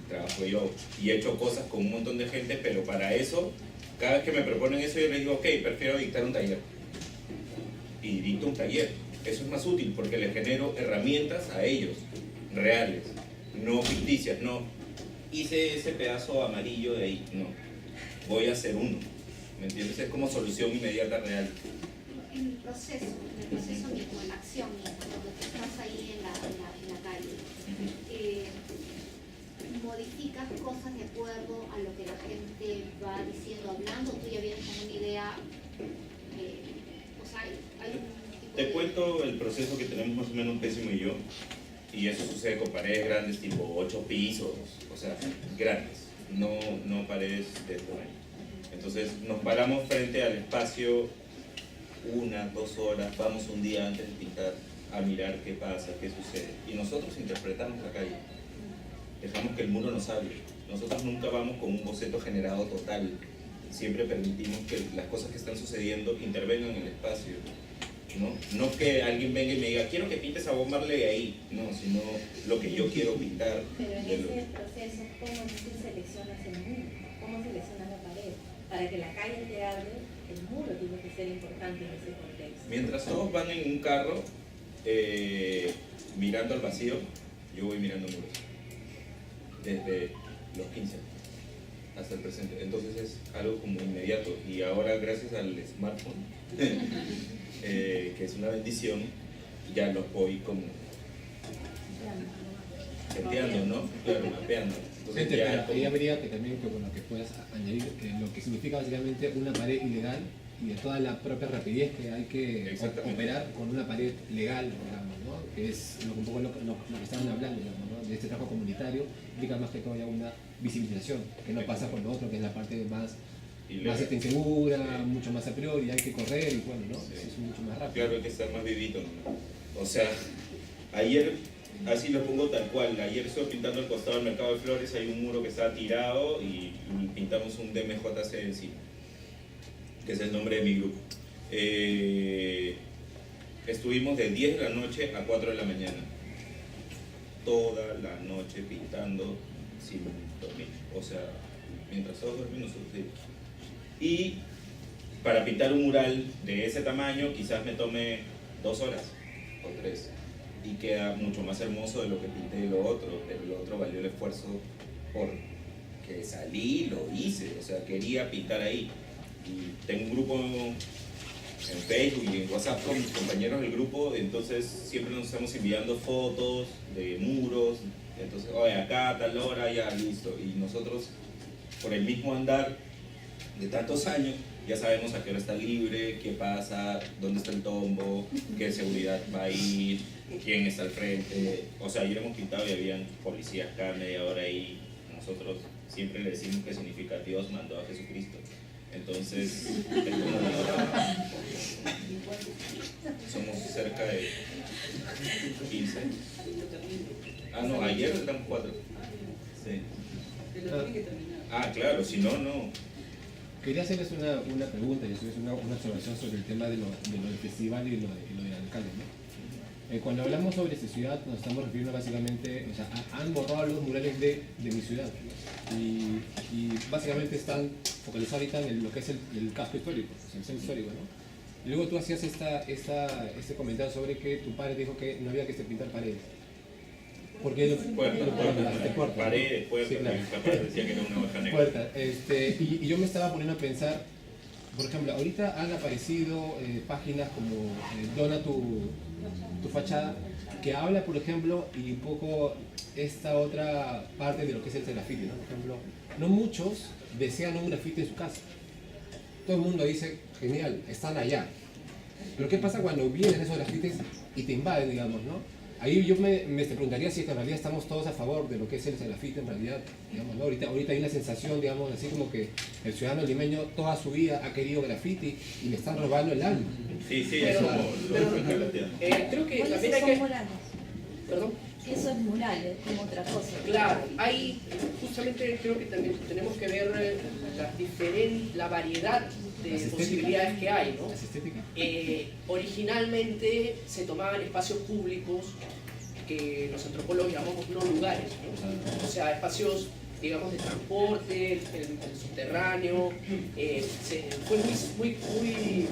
trabajo de yo. Y he hecho cosas con un montón de gente, pero para eso, cada vez que me proponen eso, yo les digo, ok, prefiero dictar un taller. Y dicto un taller. Eso es más útil porque les genero herramientas a ellos, reales, no ficticias, no hice ese pedazo amarillo de ahí, no, voy a hacer uno, ¿me entiendes? Es como solución inmediata real. En el proceso mismo, en la acción misma, cuando tú estás ahí en la calle, modificas cosas de acuerdo a lo que la gente va diciendo, hablando, tú ya vienes con una idea, o sea, hay un tipo Te de... cuento el proceso que tenemos más o menos Pésimo y yo. Y eso sucede con paredes grandes, tipo 8 pisos, o sea, grandes, no paredes de tamaño. Entonces nos paramos frente al espacio 1, 2 horas, vamos un día antes de pintar a mirar qué pasa, qué sucede. Y nosotros interpretamos la calle, dejamos que el muro nos hable. Nosotros nunca vamos con un boceto generado total, siempre permitimos que las cosas que están sucediendo intervengan en el espacio. No que alguien venga y me diga, quiero que pintes a Bob Marley ahí, no, sino lo que yo quiero pintar. Pero en ese proceso, ¿cómo se selecciona el muro? ¿Cómo selecciona la pared? Para que la calle te hable, el muro tiene que ser importante en ese contexto. Mientras todos van en un carro, mirando al vacío, yo voy mirando muros. Desde los 15 hasta el presente. Entonces es algo como inmediato. Y ahora, gracias al smartphone, que es una bendición, ya los voy como seteando, ¿no? Claro, mapeando. Entonces Gente, ya pero ahí habría que también que puedas añadir lo que significa básicamente una pared ilegal y de toda la propia rapidez que hay que operar con una pared legal, digamos, ¿no? Que es un poco lo que estaban hablando, digamos, ¿no? De este trabajo comunitario, implica más que todo ya una visibilización, que no pasa con lo otro, que es la parte más insegura, mucho más a priori, y hay que correr y bueno, ¿no? Sí. Es mucho más rápido. Claro, hay que estar más vivito, ¿no? O sea, ayer, así lo pongo tal cual, ayer estuve pintando al costado del mercado de flores, hay un muro que estaba tirado y pintamos un DMJC encima, que es el nombre de mi grupo. Estuvimos de 10 de la noche a 4 de la mañana, toda la noche pintando sin dormir, o sea, mientras todos dormimos nosotros sí. Y para pintar un mural de ese tamaño quizás me tome 2 horas o 3 y queda mucho más hermoso de lo que pinté lo otro, pero lo otro valió el esfuerzo porque salí, lo hice, o sea, quería pintar ahí. Y tengo un grupo en Facebook y en WhatsApp con mis compañeros del grupo, entonces siempre nos estamos enviando fotos de muros, entonces, oye, acá a tal hora, ya listo, y nosotros por el mismo andar de tantos años ya sabemos a qué hora está libre, qué pasa, dónde está el tombo, qué seguridad va a ir, quién está al frente. O sea, ayer hemos pintado y habían policías cada media hora ahí. Nosotros siempre le decimos que significa Dios mandó a Jesucristo. Entonces, somos cerca de 15. Ah, no, ayer estamos 4. Sí. Ah, claro, si no, no. Quería hacerles una pregunta y hacerles una observación sobre el tema de lo del festival y lo del alcalde, ¿no? Cuando hablamos sobre esta ciudad nos estamos refiriendo básicamente, o sea, han borrado los murales de mi ciudad, ¿no? y básicamente están focalizados ahorita en lo que es el casco histórico, el centro histórico, ¿no? Y luego tú hacías este comentario sobre que tu padre dijo que no había que pintar paredes. Porque paredes, puertas, sí, claro. Mi papá decía que era una hoja negra. Puerta, y yo me estaba poniendo a pensar, por ejemplo, ahorita han aparecido páginas como Dona tu fachada, que habla, por ejemplo, y un poco esta otra parte de lo que es el graffiti, ¿no? Por ejemplo, no muchos desean un graffiti en su casa. Todo el mundo dice, genial, están allá. Pero ¿qué pasa cuando vienen esos grafitis y te invaden, digamos, ¿no? Ahí yo me preguntaría si en realidad estamos todos a favor de lo que es el grafiti en realidad, digamos, ¿no? Ahorita hay una sensación, digamos, así como que el ciudadano limeño toda su vida ha querido grafiti y le están robando el alma. Sí, pero, Bueno, creo que también hay esos que... son murales. ¿Perdón? Eso es murales, como otra cosa. Claro, hay, justamente creo que también tenemos que ver la variedad de posibilidades que hay, ¿no? Originalmente se tomaban espacios públicos que los antropólogos llamamos no lugares, ¿no? O sea, espacios, digamos, de transporte, el subterráneo, fue muy,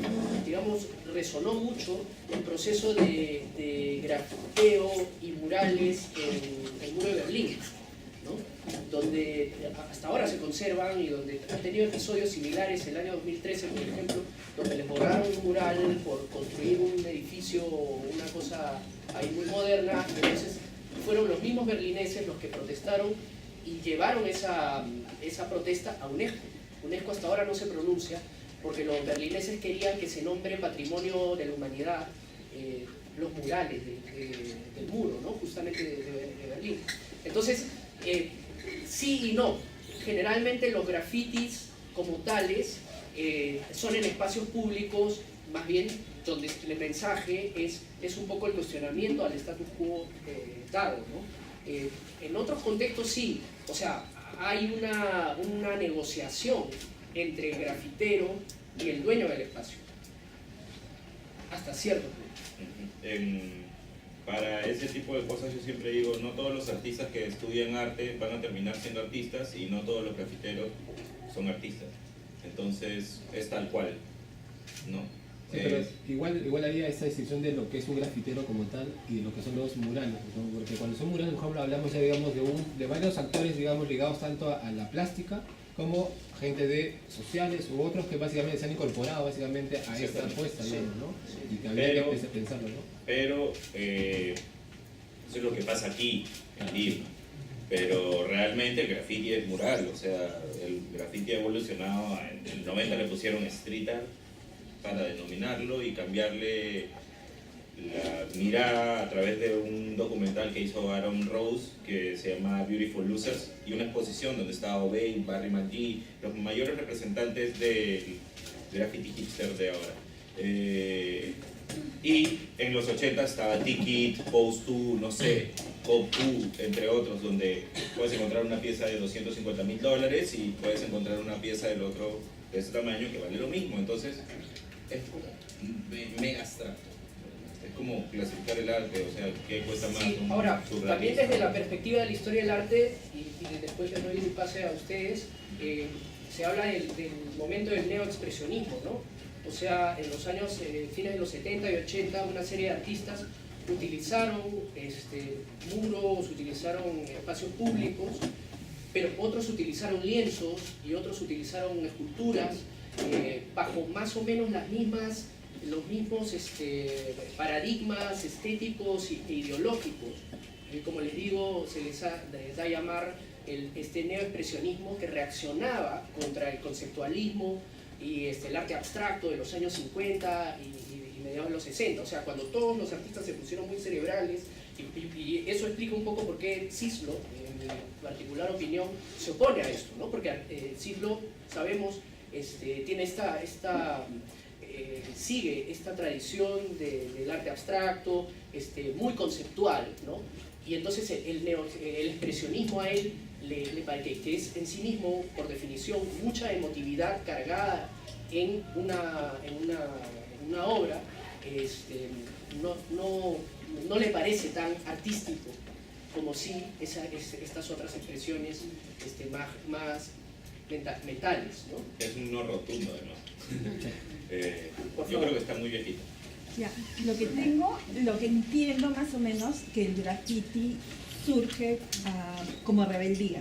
digamos, resonó mucho el proceso de grafiteo y murales en el muro de Berlín, ¿no? Donde hasta ahora se conservan y donde han tenido episodios similares el año 2013, por ejemplo, donde les borraron un mural por construir un edificio, una cosa ahí muy moderna, entonces fueron los mismos berlineses los que protestaron y llevaron esa protesta a UNESCO. UNESCO hasta ahora no se pronuncia porque los berlineses querían que se nombre Patrimonio de la Humanidad los murales del muro, ¿no? Justamente de Berlín. Entonces, sí y no. Generalmente los grafitis como tales son en espacios públicos, más bien donde el mensaje es un poco el cuestionamiento al status quo dado, ¿no? En otros contextos sí, o sea, hay una negociación entre el grafitero y el dueño del espacio, hasta cierto punto. Para ese tipo de cosas yo siempre digo, no todos los artistas que estudian arte van a terminar siendo artistas y no todos los grafiteros son artistas. Entonces es tal cual, ¿no? Sí, pero igual haría esa distinción de lo que es un grafitero como tal y de lo que son los murales, ¿no? Porque cuando son murales, por ejemplo, hablamos ya, digamos, de varios actores, digamos, ligados tanto a la plástica como gente de sociales u otros que básicamente se han incorporado básicamente a esta apuesta, digamos, ¿no? Y que habría que pensarlo, ¿no? Pero eso es lo que pasa aquí, en Lima. Pero realmente el graffiti es mural, o sea, el graffiti ha evolucionado. En el 90 le pusieron street art para denominarlo y cambiarle la mirada a través de un documental que hizo Aaron Rose que se llama Beautiful Losers, y una exposición donde estaba Obey, Barry McGee, los mayores representantes del graffiti hipster de ahora. Y en los 80 estaba T-Kid, Pose 2, no sé, Pop 2, entre otros, donde puedes encontrar una pieza de $250,000 y puedes encontrar una pieza del otro de ese tamaño que vale lo mismo. Entonces es mega abstracto. Es como clasificar el arte, o sea, ¿qué cuesta más? Sí, ahora, también desde la perspectiva de la historia del arte, y después que doy un pase a ustedes, se habla del momento del neoexpresionismo, ¿no? O sea, en los años, fines de los 70 y 80, una serie de artistas utilizaron muros, utilizaron espacios públicos, pero otros utilizaron lienzos y otros utilizaron esculturas bajo más o menos los mismos paradigmas estéticos e ideológicos. Como les digo, se les da a llamar este neoexpresionismo, que reaccionaba contra el conceptualismo y el arte abstracto de los años 50 y mediados de los 60, o sea, cuando todos los artistas se pusieron muy cerebrales, y eso explica un poco por qué Cislo, en mi particular opinión, se opone a esto, ¿no? Porque Cislo, sabemos, tiene sigue esta tradición del arte abstracto, muy conceptual, ¿no? Y entonces el expresionismo a él le parece que es en sí mismo, por definición, mucha emotividad cargada en una obra, no le parece tan artístico como si estas otras expresiones más mentales, ¿no? Es un no rotundo, además. Yo creo que está muy viejito. Ya, lo que entiendo más o menos, que el graffiti surge como rebeldía,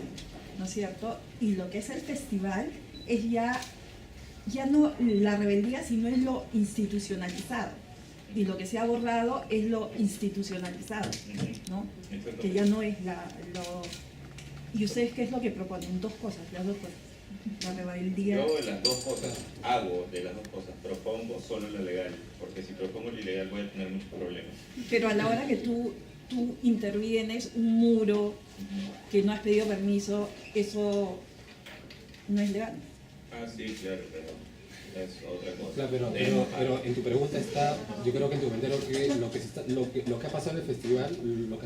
¿no es cierto? Y lo que es el festival es ya no la rebeldía, sino es lo institucionalizado. Y lo que se ha borrado es lo institucionalizado, ¿no? Que ya no es lo... ¿Y ustedes qué es lo que proponen? Dos cosas, las dos cosas. La rebeldía... Yo las dos cosas, hago de las dos cosas, propongo solo la legal, porque si propongo la ilegal voy a tener muchos problemas. Pero a la hora que tú intervienes un muro que no has pedido permiso, eso no es legal. Ah, sí, claro, pero es otra cosa. Claro, pero en tu pregunta está, yo creo que en tu comentario que lo que ha pasado en el festival, lo que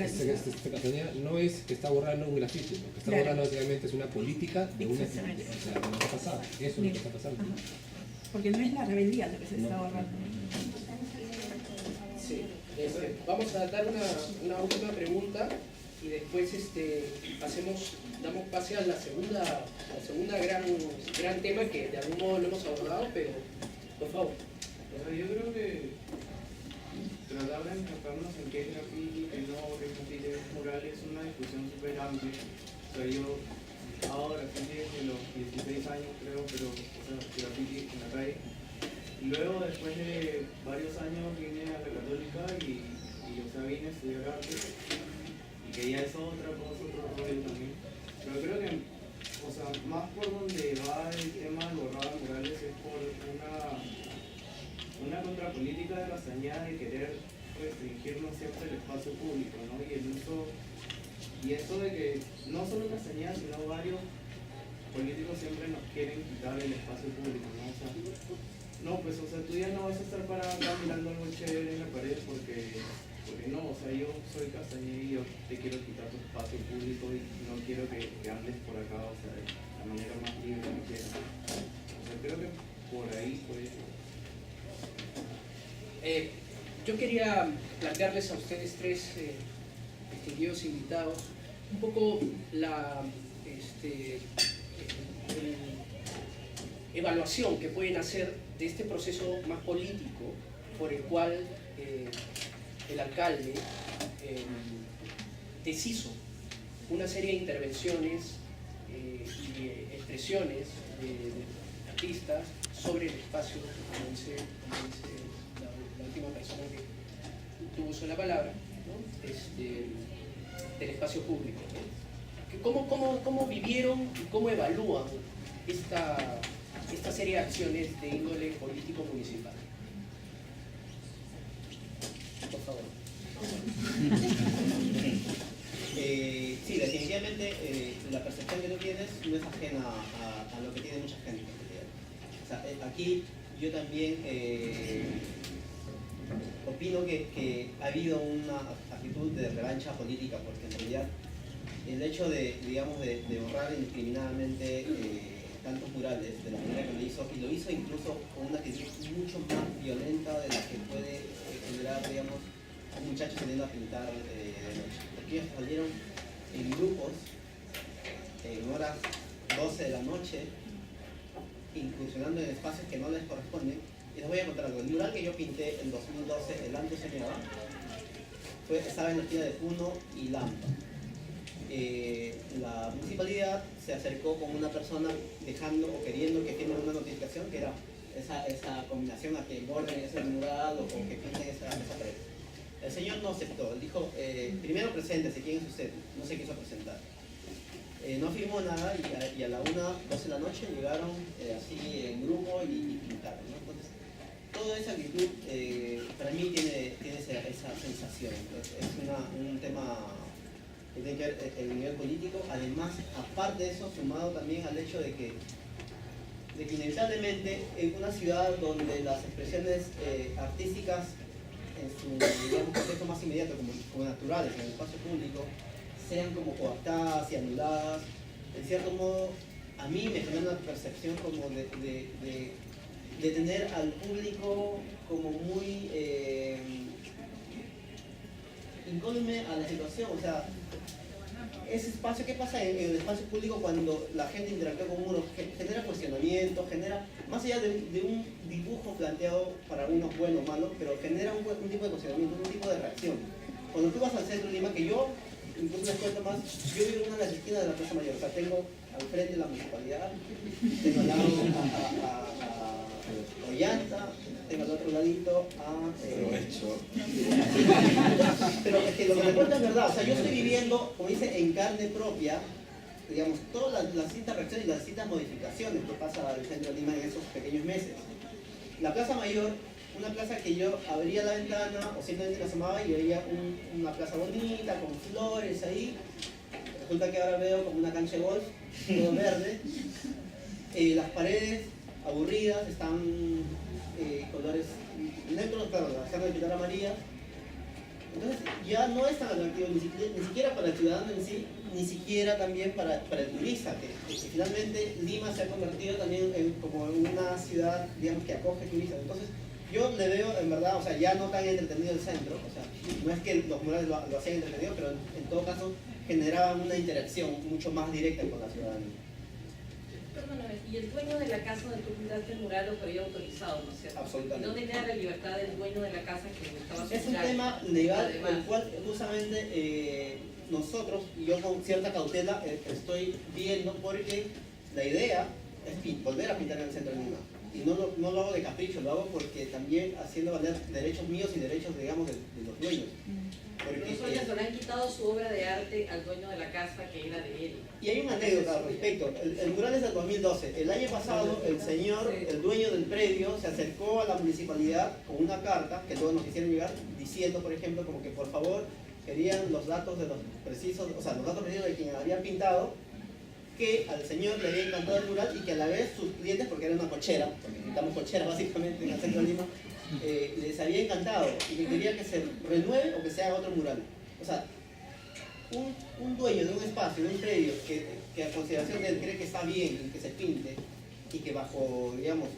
hace esta Cataluña no es que está borrando un grafiti, lo que está borrando básicamente es una política de una ciudad, o sea, lo que ha pasado, eso es lo que está pasando. Ajá. Porque no es la rebeldía lo que se está borrando. Sí. Vamos a dar una última pregunta y después damos pase a la segunda gran tema que de algún modo lo hemos abordado, pero por favor. Yo creo que tratar de enfocarnos en qué es graffiti, qué no, qué graffiti es mural, es una discusión súper amplia. O sea, yo hago graffiti desde los 16 años creo, pero graffiti en la calle. Luego, después de varios años, vine a la Católica y vine a estudiar arte, y que ya es otra cosa, otro rollo también. Pero creo que, más por donde va el tema del borrado de murales es por una contrapolítica de Castañeda de querer público, ¿no? Y el uso, y eso de que no solo Castañeda, sino varios políticos siempre nos quieren quitar el espacio público, ¿no? O sea, no, pues, o sea, tú ya no vas a estar parado acá mirando algo chévere en la pared porque no, o sea, yo soy Castañeda y yo te quiero quitar tu espacio público y no quiero que andes por acá, o sea, de la manera más libre que quieras. O sea, creo que por ahí puede ser. Yo quería plantearles a ustedes tres distinguidos invitados un poco la evaluación que pueden hacer de este proceso más político por el cual el alcalde deshizo una serie de intervenciones y expresiones de artistas sobre el espacio, como dice la última persona que tuvo uso de la palabra, ¿no? Del espacio público, ¿no? ¿Cómo vivieron y cómo evalúan esta serie de acciones de índole político municipal? Por favor. Sí, definitivamente la percepción que tú tienes no es ajena a lo que tiene mucha gente. O sea, aquí yo también opino que ha habido una actitud de revancha política, porque en realidad el hecho de borrar indiscriminadamente tantos murales de la manera que lo hizo, y lo hizo incluso con una actitud mucho más violenta de la que puede generar, digamos, un muchacho saliendo a pintar de noche. Porque ellos salieron en grupos, en horas 12 de la noche, incursionando en espacios que no les corresponden. Y les voy a contar algo. El mural que yo pinté en 2012, el Antes Soñaba, estaba en la esquina de Puno y Lampa. La municipalidad se acercó con una persona dejando o queriendo que firmen una notificación que era esa combinación a que borden ese mural o que pinten esa pared. El señor no aceptó, él dijo, primero preséntese, ¿quién es usted? No se quiso presentar. No firmó nada y a la 1:12 de la noche llegaron así en grupo y pintaron, ¿no? Entonces, toda esa actitud para mí tiene esa sensación. Es un tema que tiene que ver el nivel político. Además, aparte de eso, sumado también al hecho de que inevitablemente en una ciudad donde las expresiones artísticas en su, digamos, contexto más inmediato, como naturales, en el espacio público, sean como coartadas y anuladas, en cierto modo, a mí me genera una percepción como de tener al público como muy incólume a la situación. O sea, ese espacio, ¿qué pasa en el espacio público cuando la gente interactúa con uno? Genera cuestionamiento, genera, más allá de un dibujo planteado para algunos bueno o malo, pero genera un tipo de cuestionamiento, un tipo de reacción. Cuando tú vas al centro de Lima, que yo, incluso les cuento más, yo vivo en una de las esquinas de la Plaza Mayor, o sea, tengo al frente la municipalidad, tengo al lado a Ollanta, tengo al otro ladito a... Pero es que lo que me cuento es verdad, o sea, yo estoy viviendo, como dice, en carne propia, digamos, todas las distintas reacciones y las distintas modificaciones que pasa al centro de Lima en esos pequeños meses. La Plaza Mayor, una plaza que yo abría la ventana o simplemente la asomaba y veía una plaza bonita, con flores ahí. Resulta que ahora veo como una cancha de golf, todo verde. Las paredes aburridas, están colores neutros, claro, dejando de pintar amarillas. Entonces ya no es tan atractivo ni siquiera para el ciudadano en sí, ni siquiera también para el turista, que finalmente Lima se ha convertido también como una ciudad, digamos, que acoge turistas. Entonces yo le veo, en verdad, o sea, ya no tan entretenido el centro, o sea, no es que los murales lo hacían entretenido, pero en todo caso generaban una interacción mucho más directa con la ciudadanía. Perdóname, y el dueño de la casa donde tú pintaste el mural lo había autorizado, ¿no es cierto? Absolutamente. ¿Y dónde queda la libertad del dueño de la casa que estaba Es un tema legal, el cual justamente nosotros, y yo con cierta cautela, estoy viendo, porque la idea es volver a pintar en el centro de Lima. Y no lo hago de capricho, lo hago porque también haciendo valer derechos míos y derechos, digamos, de los dueños. Porque, los dueños le han quitado su obra de arte al dueño de la casa que era de él. Y hay una anécdota al respecto. El mural es del 2012. El año pasado, el señor, el dueño del predio, se acercó a la municipalidad con una carta que todos nos hicieron llegar, diciendo, por ejemplo, como que por favor querían los datos de los precisos, o sea, los datos precisos de quien había pintado, que al señor le había encantado el mural y que a la vez sus clientes, porque era una cochera, porque pintamos cochera básicamente en el centro de Lima, les había encantado y que quería que se renueve o que se haga otro mural. O sea, un dueño de un espacio, de un predio, que a consideración de él cree que está bien que se pinte y que bajo, digamos,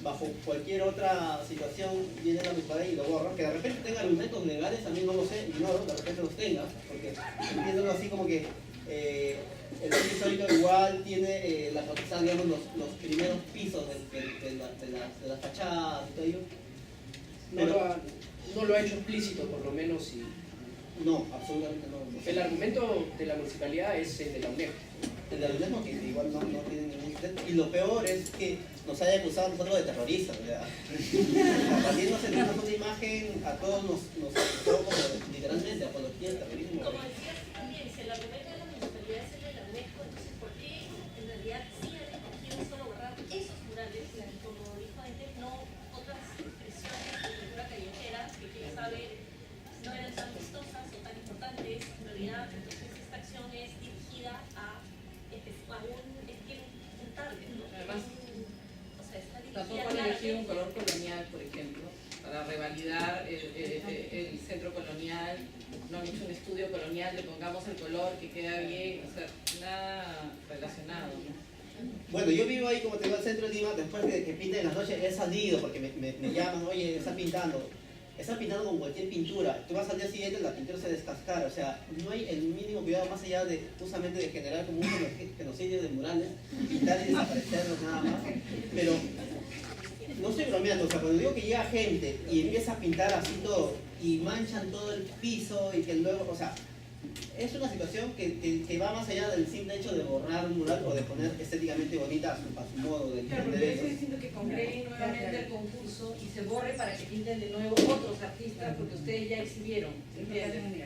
bajo cualquier otra situación viene la municipalidad y lo borra, que de repente tenga argumentos legales, también no lo sé, ignoro, de repente los tenga, porque entiendo así como que el centro histórico igual tiene la potestad, digamos, los primeros pisos de las fachadas y todo ello. No lo ha hecho explícito, por lo menos. No, absolutamente no. El argumento de la municipalidad es el de la UNED. El de la UNED no, que igual no tiene ningún sustento. Y lo peor es que nos haya acusado a nosotros de terroristas. Partiéndose de una imagen, a todos nos acusó como literalmente apología del terrorismo. Como decías también, si el argumento de la municipalidad es el de la UNESCO, entonces ¿por qué en realidad sí han escogido solo borrar esos murales, como dijo antes, no otras expresiones de cultura callejera que quién sabe no eran tan vistosas o tan importantes? En realidad, entonces esta acción es dirigida a un target, ¿no? Además, O sea, está dirigida tampoco han elegido un color colonial, por ejemplo, para revalidar el centro colonial. No han hecho un estudio colonial, le pongamos el color que queda bien, o sea, nada relacionado, ¿no? Bueno, yo vivo ahí, como te digo, al centro de Lima. Después de que pinten en las noches, he salido porque me llaman, oye, están pintando con cualquier pintura. Tú vas al día siguiente, la pintura se descascara. O sea, no hay el mínimo cuidado más allá de justamente de generar como un genocidio de murales, pintar y desaparecerlos nada más. Pero no estoy bromeando, o sea, cuando digo que llega gente y empieza a pintar así todo y manchan todo el piso y que luego, o sea, es una situación que va más allá del simple hecho de borrar un mural o de poner estéticamente bonita a su modo de Claro, porque yo estoy diciendo que congreen nuevamente el concurso y se borre para que pinten de nuevo otros artistas, porque ustedes ya exhibieron, ¿entienden?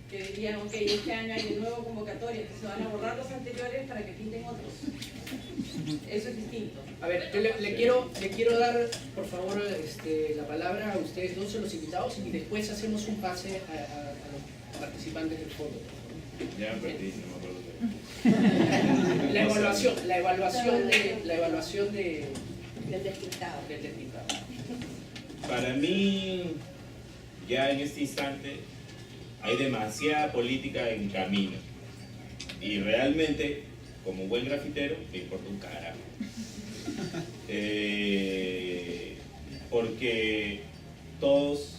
Que dirían, ok, este año hay de nuevo convocatoria, entonces se van a borrar los anteriores para que pinten otros. Eso es distinto. A ver, yo le quiero dar, por favor, la palabra a ustedes dos, a los invitados, y después hacemos un pase a los participantes del foro. Ya me perdí, no me acuerdo. La evaluación del despintado. Para mí, ya en este instante, hay demasiada política en camino. Y realmente, como buen grafitero, me importa un carajo. Porque todos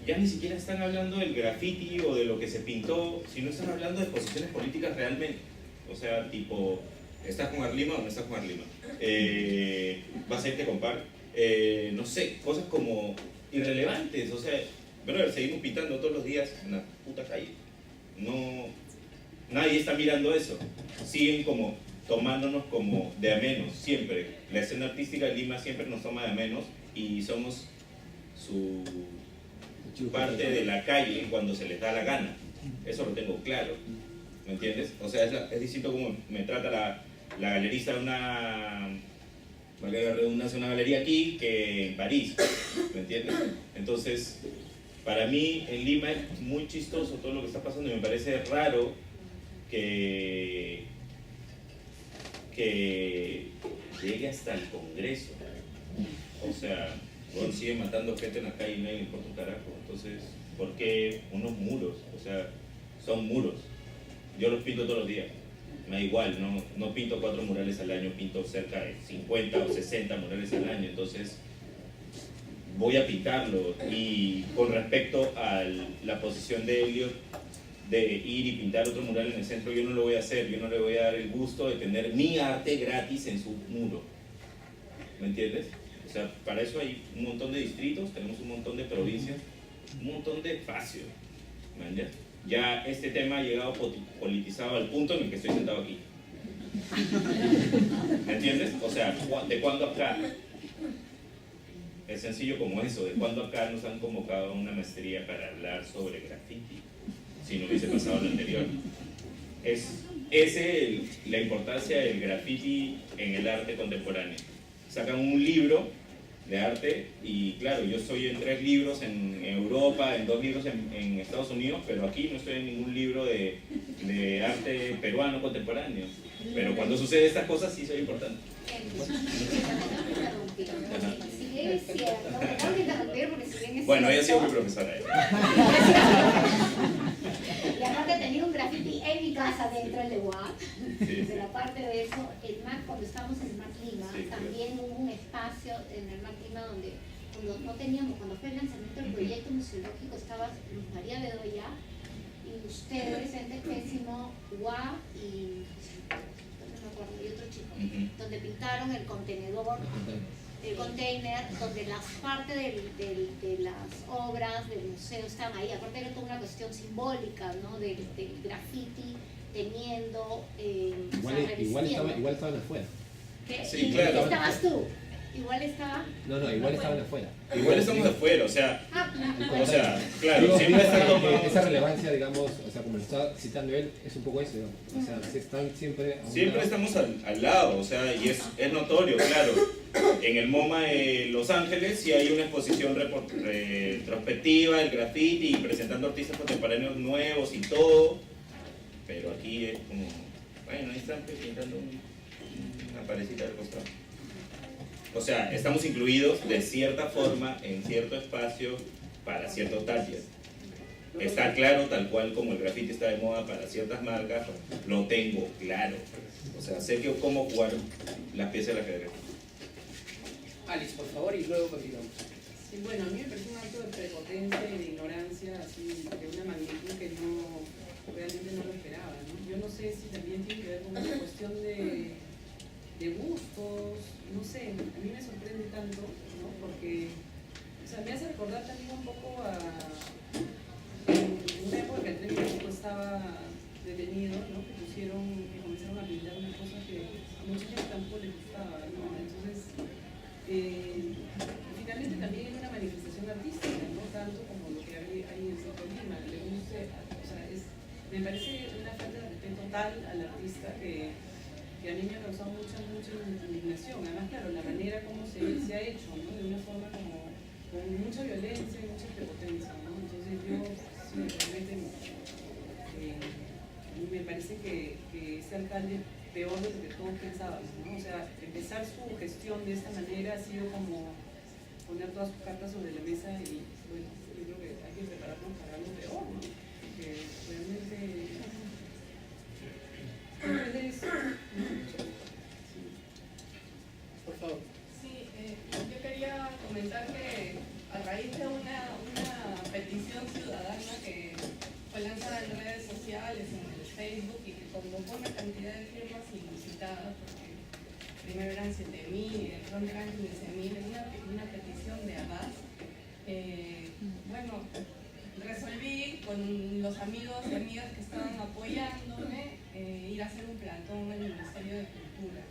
ya ni siquiera están hablando del graffiti o de lo que se pintó, sino están hablando de posiciones políticas realmente. O sea, tipo, ¿estás con Arlima o no estás con Arlima? ¿Vas a irte con par? No sé, cosas como irrelevantes. O sea, brother, seguimos pintando todos los días en la puta calle. No, nadie está mirando eso. Siguen como tomándonos como de a menos, siempre. La escena artística de Lima siempre nos toma de a menos y somos su parte de la calle cuando se les da la gana. Eso lo tengo claro, ¿me entiendes? O sea, es distinto como me trata la galerista de una galería aquí que en París, ¿me entiendes? Entonces, para mí en Lima es muy chistoso todo lo que está pasando y me parece raro que llegue hasta el Congreso. O sea, bueno, siguen matando gente en la calle y nadie le importa un carajo. Entonces, ¿por qué unos muros? O sea, son muros. Yo los pinto todos los días. Me da igual, no pinto 4 murales al año, pinto cerca de 50 o 60 murales al año. Entonces, voy a pintarlo. Y con respecto a la posición de Elliot de ir y pintar otro mural en el centro, yo no lo voy a hacer. Yo no le voy a dar el gusto de tener mi arte gratis en su muro. ¿Me entiendes? O sea, para eso hay un montón de distritos, tenemos un montón de provincias, un montón de espacios. ¿Me ya este tema ha llegado politizado al punto en el que estoy sentado aquí. ¿Me entiendes? O sea, ¿de cuándo acá? Es sencillo como eso, ¿de cuándo acá nos han convocado a una maestría para hablar sobre graffiti? Si no hubiese pasado lo anterior. La importancia del graffiti en el arte contemporáneo. Sacan un libro de arte, y claro, yo estoy en 3 libros en Europa, en 2 libros en Estados Unidos, pero aquí no estoy en ningún libro de arte peruano contemporáneo. Pero cuando sucede estas cosas sí soy importante. Si bien es cierto, me tengo que interrumpir porque si bien es Bueno, ella ha sido cierto, mi profesora. y aparte tenía un graffiti en mi casa dentro del UAP, Sí. pero aparte de eso, el MAC, cuando estábamos en el MAC Lima, Sí, también hubo un espacio en el MAC Lima donde cuando no teníamos, cuando fue el lanzamiento del proyecto museológico, estaba Luz María Bedoya y ustedes, Ente Pésimo, UAP y no me acuerdo, y otro chico, donde pintaron el contenedor, el container, donde las partes de las obras del museo estaban ahí. Aparte era toda una cuestión simbólica, ¿no? Del graffiti teniendo, Igual estaban afuera. ¿Qué? Sí, ¿Y claro. estabas tú? Igual estaba. No, igual estaban afuera. Igual estamos afuera, o sea, claro, Digo, siempre está que tomado. esa relevancia, digamos, o sea, como lo estaba citando él, es un poco eso, digamos. O sea, si están siempre a un Siempre lado. estamos al lado, o sea, y es notorio, claro. En el MoMA de Los Ángeles sí hay una exposición retrospectiva del graffiti y presentando artistas contemporáneos nuevos y todo, pero aquí es como, bueno, ahí están pintando una parecita del costado. O sea, estamos incluidos de cierta forma en cierto espacio para cierto target. Está claro, tal cual como el graffiti está de moda para ciertas marcas, lo tengo claro. O sea, sé cómo jugar las piezas del ajedrez. Alice, por favor, y luego continuamos. Sí, bueno, a mí me parece un acto de prepotencia y de ignorancia, así, de una magnitud que no, realmente no lo esperaba, ¿no? Yo no sé si también tiene que ver con una cuestión de gustos, no sé, a mí me sorprende tanto, ¿no? Porque, o sea, me hace recordar también un poco a en una época que el Tren México estaba detenido, ¿no? Que comenzaron a pintar una cosa que a mucha gente tampoco les gustaba, ¿no? Entonces, finalmente también es una manifestación artística, no tanto como lo que hay en el sector Lima, le guste, o sea, me parece una falta de respeto total al artista que a mí me ha causado mucha indignación. Además, claro, la manera como se ha hecho, ¿no? De una forma como con mucha violencia y mucha prepotencia, ¿no? Entonces yo, sí, realmente me parece que este alcalde peor de lo que todos pensábamos, ¿no? O sea, empezar su gestión de esta manera ha sido como poner todas sus cartas sobre la mesa y, bueno, yo creo que hay que prepararnos para algo peor, ¿no? Porque realmente... Por favor. Sí, yo quería comentar que a raíz de una petición ciudadana que fue lanzada en redes sociales, en el Facebook, y que convocó una cantidad de firmas inusitadas, porque primero eran 7.000 y de pronto eran 15.000, una petición de Abad. Bueno, resolví con los amigos y amigas que estaban apoyándome ir a hacer un plantón en el Ministerio de Cultura.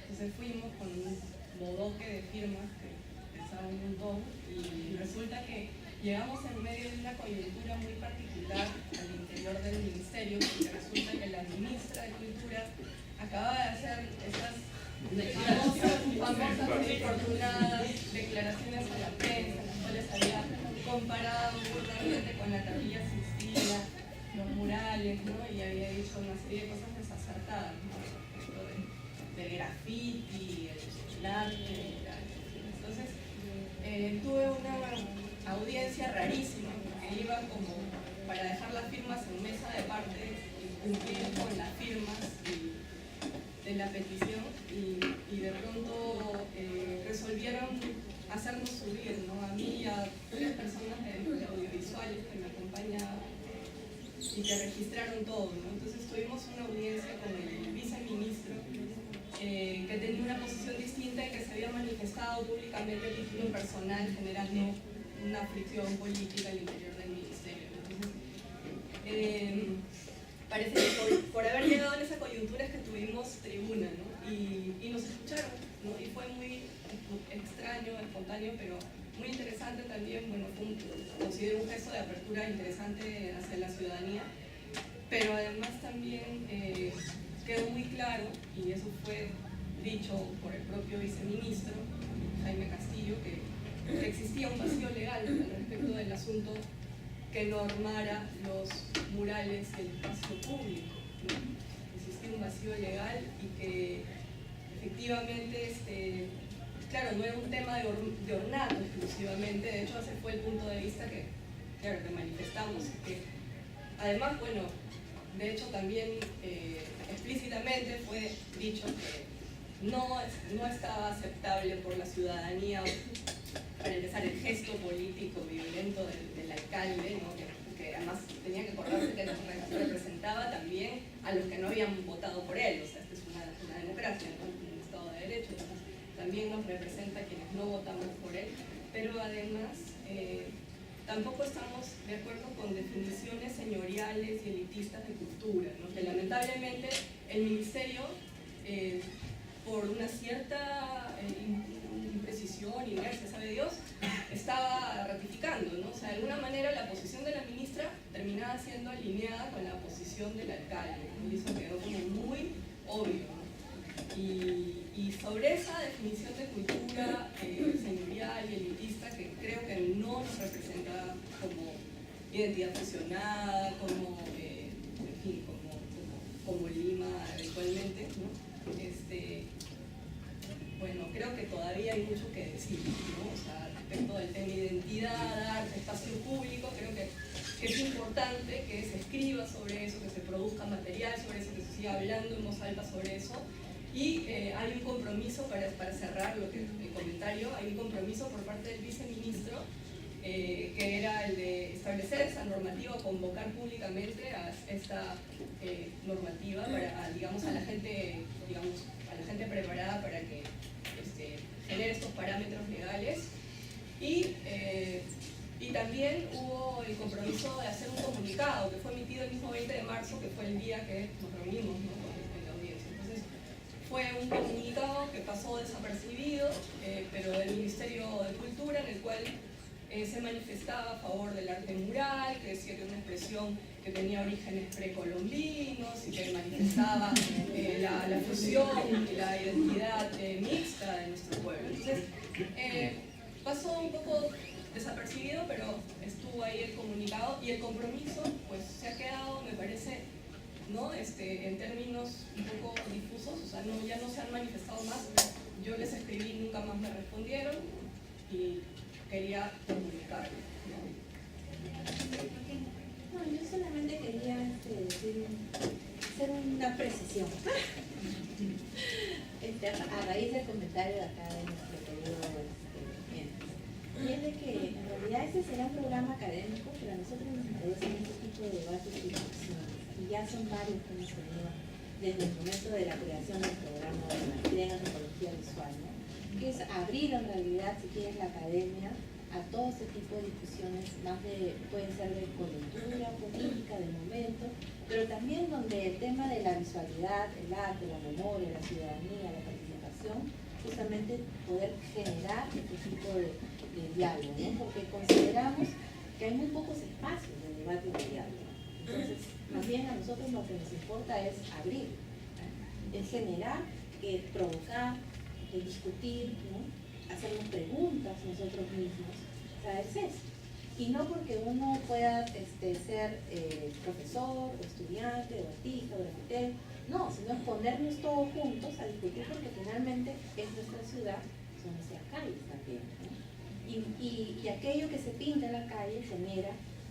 Entonces fuimos con un bodoque de firmas que pesaba un montón y resulta que llegamos en medio de una coyuntura muy particular al interior del ministerio, porque resulta que la ministra de Cultura acaba de hacer estas famosas y afortunadas declaraciones a la prensa, en las cuales había comparado burlamente con la Capilla Sixtina, los murales, ¿no? Y había dicho una serie de cosas desacertadas, ¿no? De graffiti, el arte, entonces tuve una audiencia rarísima, porque iba como para dejar las firmas en mesa de parte y cumplir con las firmas de la petición y de pronto resolvieron hacernos subir, ¿no? A mí y a 3 personas de audiovisuales que me acompañaban y que registraron todo, ¿no? Entonces tuvimos una audiencia con el viceministro que tenía una posición distinta y que se había manifestado públicamente a título personal, generando una fricción política al interior del ministerio. Entonces, parece que por haber llegado en esa coyuntura es que tuvimos tribuna, ¿no? Y nos escucharon, ¿no? Y fue muy extraño, espontáneo, pero muy interesante también. Bueno, considero un gesto de apertura interesante hacia la ciudadanía, pero además también quedó muy claro, y eso fue dicho por el propio viceministro, Jaime Castillo, que existía un vacío legal al respecto del asunto que normara los murales del espacio público, ¿no? Existía un vacío legal y que efectivamente, claro, no era un tema de ornato exclusivamente, de hecho ese fue el punto de vista que, claro, que manifestamos, que además, bueno, de hecho también explícitamente fue dicho que no estaba aceptable por la ciudadanía, para empezar, el gesto político violento del alcalde, ¿no? que además tenía que acordarse que representaba también a los que no habían votado por él, o sea, esta es una democracia, ¿no? Un Estado de Derecho, entonces también nos representa a quienes no votamos por él, pero además tampoco estamos de acuerdo con definiciones señoriales y elitistas de cultura, ¿no? Que lamentablemente el Ministerio, por una cierta imprecisión, inercia, sabe Dios, estaba ratificando, ¿no? O sea, de alguna manera la posición de la ministra terminaba siendo alineada con la posición del alcalde, ¿no? Y eso quedó como muy obvio, ¿no? Y sobre esa definición de cultura señorial y elitista, que creo que no nos representa como identidad fusionada, como, en fin, como Lima eventualmente, ¿no? Bueno, creo que todavía hay mucho que decir, ¿no? O sea, respecto del tema identidad, arte, espacio público, creo que es importante que se escriba sobre eso, que se produzca material sobre eso, que se siga hablando en voz alta sobre eso. Y hay un compromiso, para cerrar el comentario, hay un compromiso por parte del viceministro, que era el de establecer esa normativa, convocar públicamente a esta normativa para, digamos, a la gente preparada para que genere estos parámetros legales. Y también hubo el compromiso de hacer un comunicado que fue emitido el mismo 20 de marzo, que fue el día que nos reunimos, ¿no? En la audiencia. Entonces, fue un comunicado que pasó desapercibido, pero del Ministerio de Cultura, en el cual se manifestaba a favor del arte mural, que decía que era una expresión que tenía orígenes precolombinos y que manifestaba la fusión y la identidad mixta de nuestro pueblo. Entonces, pasó un poco desapercibido, pero estuvo ahí el comunicado y el compromiso pues se ha quedado, me parece, ¿no? En términos un poco difusos, o sea, ya no se han manifestado más. Yo les escribí, nunca más me respondieron y quería comunicarlo, ¿no? No, yo solamente quería hacer una precisión. A raíz del comentario de acá de nuestro querido y es de que en realidad este será un programa académico, pero a nosotros nos interesa este tipo de debates y discusiones. Y ya son varios que hemos tenido desde el momento de la creación del programa de la maestría en antropología visual, ¿no? Que es abrir en realidad, si quieres, la academia a todo este tipo de discusiones, más pueden ser de coyuntura, política, del momento, pero también donde el tema de la visualidad, el arte, la memoria, la ciudadanía, la participación, justamente poder generar este tipo de diálogo, ¿no? Porque consideramos que hay muy pocos espacios de debate y de diálogo. Entonces, más bien a nosotros lo que nos importa es abrir, ¿no? Es generar, provocar, discutir, ¿no? Hacernos preguntas nosotros mismos. O sea, es eso. Y no porque uno pueda ser profesor, o estudiante, o artista, o arquitecto, no, sino ponernos todos juntos a discutir, porque finalmente es nuestra ciudad, son nuestras calles también, ¿no? Y aquello que se pinta en la calle genera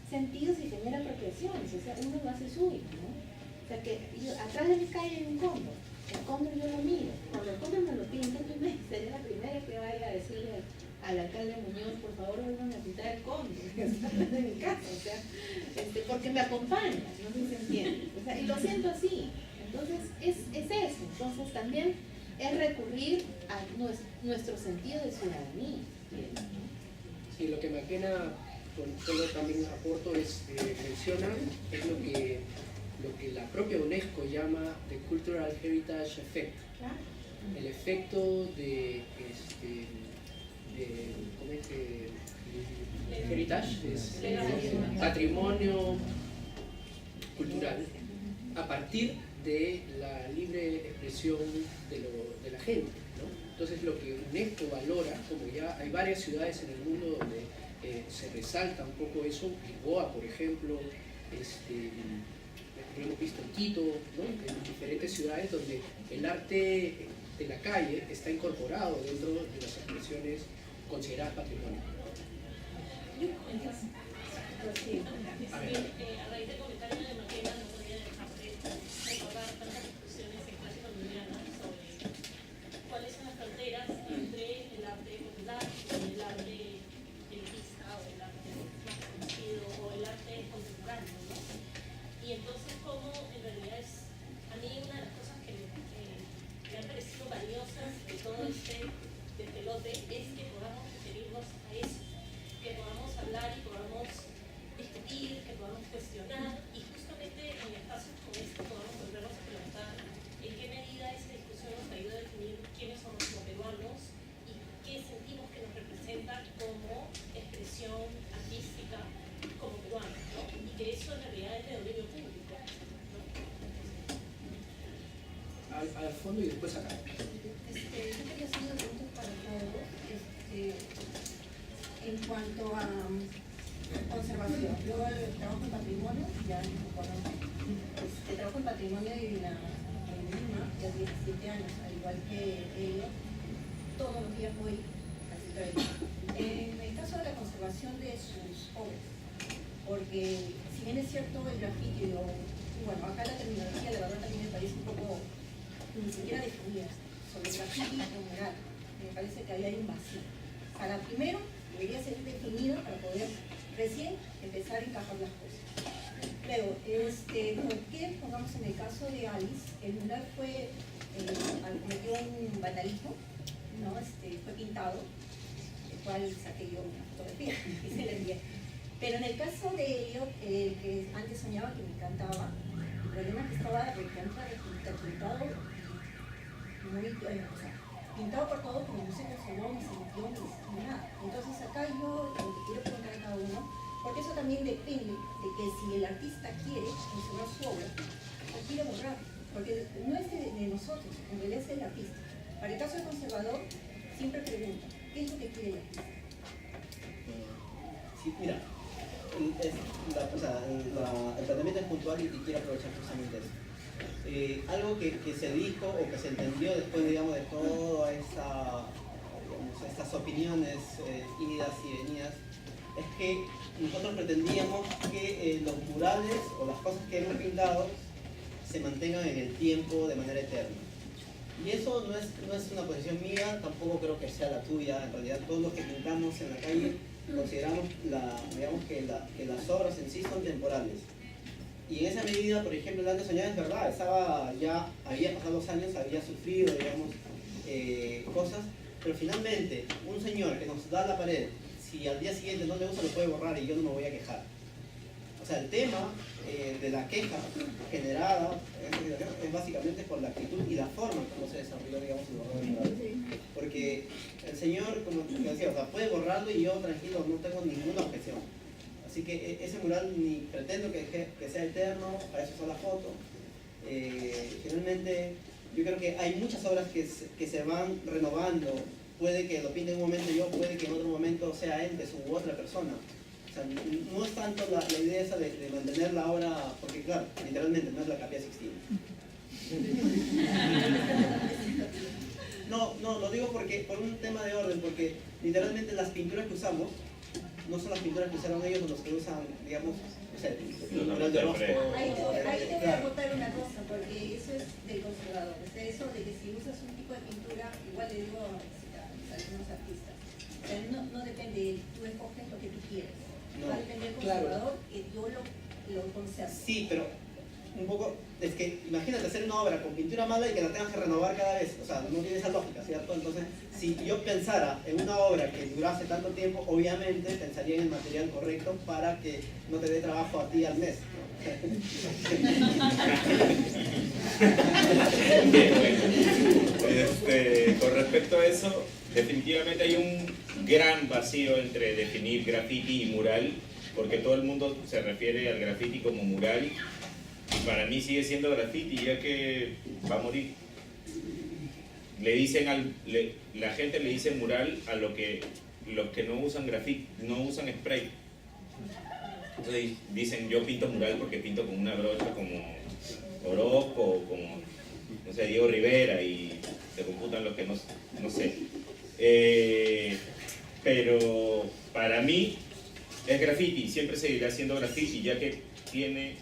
sentidos y genera apropiaciones, o sea, uno lo hace suyo, ¿no? O sea, que atrás de mi calle hay un cóndor, el cóndor yo lo miro, cuando el cóndor me lo pinta, yo seré la primera que vaya a decirle al alcalde Muñoz, por favor, vengan a pintar el cóndor, que está de mi casa, o sea, porque me acompaña, no sé si se entiende, o sea, y lo siento así. Entonces, es eso. Entonces, también es recurrir a nuestro sentido de ciudadanía. Sí, lo que McKenna, solo también aporto, menciona es lo que la propia UNESCO llama the Cultural Heritage Effect. Claro. El efecto de ¿cómo es que? Heritage es patrimonio cultural a partir de la libre expresión de la gente, ¿no? Entonces lo que UNESCO valora, como ya hay varias ciudades en el mundo donde se resalta un poco eso, Lisboa, por ejemplo, lo hemos visto en Quito, ¿no? En diferentes ciudades donde el arte de la calle está incorporado dentro de las expresiones consideradas patrimonio. A raíz del comentario de Maquena, no podría dejar de recordar tantas discusiones en clase colombiana sobre cuáles son las fronteras entre el arte popular y el arte elitista o el arte más conocido o el arte contemporáneo, ¿no? Y entonces cómo en realidad es, a mí una de las cosas que me han parecido valiosas de todo este despelote es que podamos referirnos a eso, que podamos hablar y podamos discutir, que podamos cuestionar y justamente en espacios como este podamos volvernos a preguntar en qué medida esa discusión nos ayuda a definir quiénes somos como peruanos y qué sentimos que nos representa como expresión artística como peruanos, ¿no? Y que eso en realidad es de dominio público, ¿no? Al fondo y después acá. Yo quería hacer una pregunta para todos. En cuanto a conservación, yo trabajo en patrimonio, ya trabajo en patrimonio en Lima, ya 17 años, al igual que ellos, todos los días voy casi 30. En el caso de la conservación de sus obras, porque si bien es cierto el grafiti, bueno, acá la terminología de verdad también me parece un poco ni siquiera definida sobre el grafiti y el mural, me parece que ahí hay un vacío. Para primero debería ser definido para poder recién empezar a encajar las cosas. Luego, ¿por qué, pongamos en el caso de Alice, el mural fue, cometió un vandalismo, ¿no? Fue pintado, el cual saqué yo una fotografía y se la envié. Pero en el caso de Elliot, que antes soñaba que me encantaba, el problema es que estaba pintado muy, pintado por todo, pero no se conservó ni se limpió ni nada. Entonces acá yo lo que quiero preguntar a cada uno, porque eso también depende de que si el artista quiere conservar su obra o quiere borrar, porque no es de nosotros, en realidad es del artista. Para el caso del conservador, siempre pregunta, ¿qué es lo que quiere el artista? Sí, mira, el tratamiento es puntual y quiero aprovechar justamente eso. Algo que se dijo o que se entendió después, digamos, de todas estas opiniones idas y venidas, es que nosotros pretendíamos que los murales o las cosas que hemos pintado se mantengan en el tiempo de manera eterna. Y eso no es una posición mía, tampoco creo que sea la tuya. En realidad todos los que pintamos en la calle consideramos que las obras en sí son temporales. Y en esa medida, por ejemplo, el antes soñaba es verdad, había pasado los años, había sufrido, digamos, cosas, pero finalmente, un señor que nos da la pared, si al día siguiente no le gusta, lo puede borrar y yo no me voy a quejar. O sea, el tema de la queja generada es básicamente por la actitud y la forma como se desarrolló, digamos, el borrado del mural. Porque el señor, como decía, o sea, puede borrarlo y yo tranquilo, no tengo ninguna objeción. Así que ese mural ni pretendo que sea eterno, para eso son las fotos. Finalmente, yo creo que hay muchas obras que se van renovando. Puede que lo pinte en un momento yo, puede que en otro momento sea entes u otra persona. O sea, no es tanto la idea esa de mantener la obra, porque claro, literalmente no es la Capilla Sixtina. No, lo digo por un tema de orden, porque literalmente las pinturas que usamos no son las pinturas que usaron ellos o los que usan, digamos, no sé, el mural de Orozco. Ahí te voy a aportar una cosa, porque eso es del conservador. O sea, eso de que si usas un tipo de pintura, igual le digo a algunos artistas. O sea, no depende, tú escoges lo que tú quieres. Va a depender del conservador, que yo lo conservo. Sí, pero un poco, es que imagínate hacer una obra con pintura mala y que la tengas que renovar cada vez, o sea, no tiene esa lógica, ¿cierto? Entonces, si yo pensara en una obra que durase tanto tiempo, obviamente pensaría en el material correcto para que no te dé trabajo a ti al mes, ¿no? Con respecto a eso, definitivamente hay un gran vacío entre definir graffiti y mural, porque todo el mundo se refiere al graffiti como mural. Y para mí sigue siendo graffiti, ya que va a morir. le dicen la gente le dice mural a los que no usan grafiti, no usan spray. Entonces dicen yo pinto mural porque pinto con una brocha como Orozco o como, no sé, Diego Rivera, y se computan los que no sé. Pero para mí es graffiti, siempre seguirá siendo graffiti, ya que tiene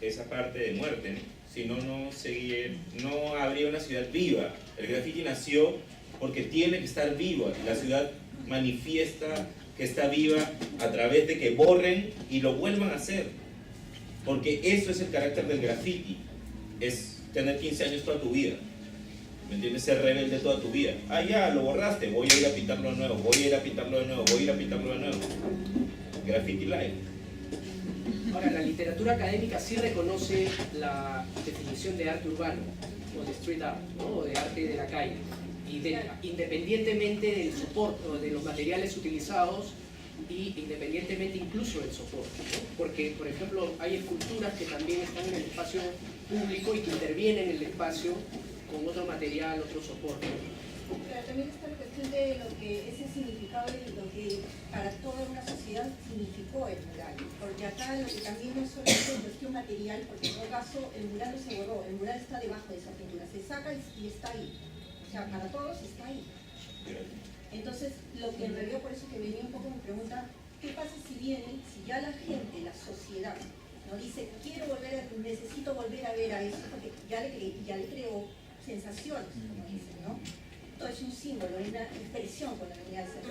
esa parte de muerte, ¿no? Si no, no habría una ciudad viva. El graffiti nació porque tiene que estar viva. La ciudad manifiesta que está viva a través de que borren y lo vuelvan a hacer. Porque eso es el carácter del graffiti. Es tener 15 años toda tu vida. ¿Me entiendes? Ser rebelde toda tu vida. Ah, ya, lo borraste, voy a ir a pintarlo de nuevo, voy a ir a pintarlo de nuevo, voy a ir a pintarlo de nuevo. Graffiti Live. Ahora, la literatura académica sí reconoce la definición de arte urbano, o de street art, ¿no? O de arte de la calle. Y independientemente del soporte, o de los materiales utilizados, y independientemente incluso del soporte, ¿no? Porque, por ejemplo, hay esculturas que también están en el espacio público y que intervienen en el espacio con otro material, otro soporte. Pero también está la cuestión de lo que ese significado de lo que para toda una sociedad significó el mural. Porque acá lo que también no es solamente cuestión material, porque en todo caso el mural no se borró, el mural está debajo de esa pintura, se saca y está ahí. O sea, para todos está ahí. Entonces, lo que en realidad por eso que venía un poco mi pregunta, ¿qué pasa si viene, si ya la gente, la sociedad, no dice, necesito volver a ver a eso, porque ya le creó sensaciones, como dicen, ¿no? Todo es un símbolo, una expresión con la unidad de ser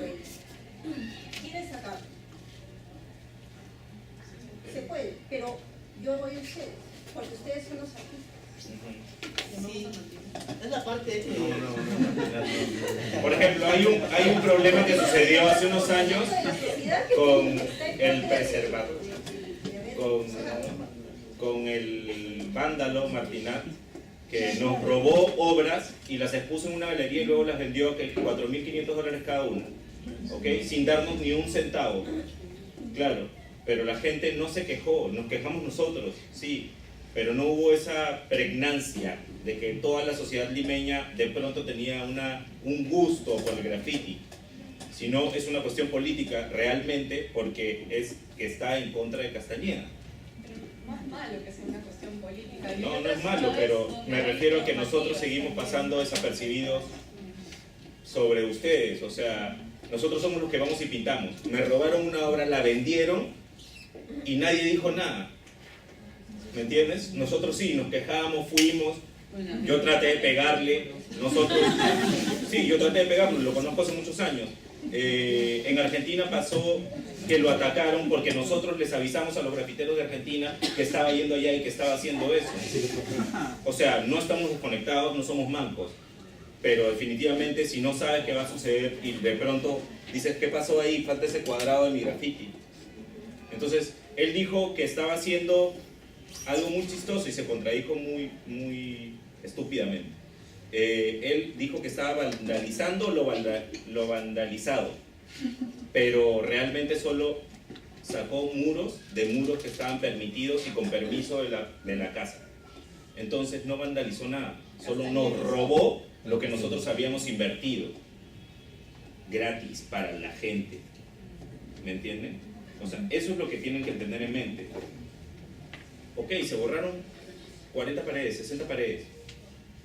¿quieren sacarlo? Se puede, pero yo voy a ustedes, porque ustedes son los artistas. Sí, es la parte... Por ejemplo, hay un problema que sucedió hace unos años con el preservador, con el vándalo Martinat, que nos robó obras y las expuso en una galería y luego las vendió a $4.500 cada una, ¿ok? Sin darnos ni un centavo, claro, pero la gente no se quejó, nos quejamos nosotros, sí, pero no hubo esa pregnancia de que toda la sociedad limeña de pronto tenía un gusto por el graffiti, sino es una cuestión política realmente, porque está en contra de Castañeda. No es malo que sea una cuestión política. No es malo, pero me refiero a que nosotros seguimos pasando desapercibidos sobre ustedes. O sea, nosotros somos los que vamos y pintamos. Me robaron una obra, la vendieron y nadie dijo nada. ¿Me entiendes? Nosotros sí, nos quejamos, fuimos. Yo traté de pegarle. Yo traté de pegarlo, lo conozco hace muchos años. En Argentina pasó que lo atacaron porque nosotros les avisamos a los grafiteros de Argentina que estaba yendo allá y que estaba haciendo eso. O sea, no estamos desconectados, no somos mancos, pero definitivamente si no sabes qué va a suceder y de pronto dices, ¿qué pasó ahí? Falta ese cuadrado de mi graffiti. Entonces, él dijo que estaba haciendo algo muy chistoso y se contradijo muy estúpidamente. Él dijo que estaba vandalizando lo vandalizado, pero realmente solo sacó muros que estaban permitidos y con permiso de la casa. Entonces no vandalizó nada, solo nos robó lo que nosotros habíamos invertido gratis para la gente. ¿Me entienden? O sea, eso es lo que tienen que tener en mente. Ok, se borraron 40 paredes, 60 paredes.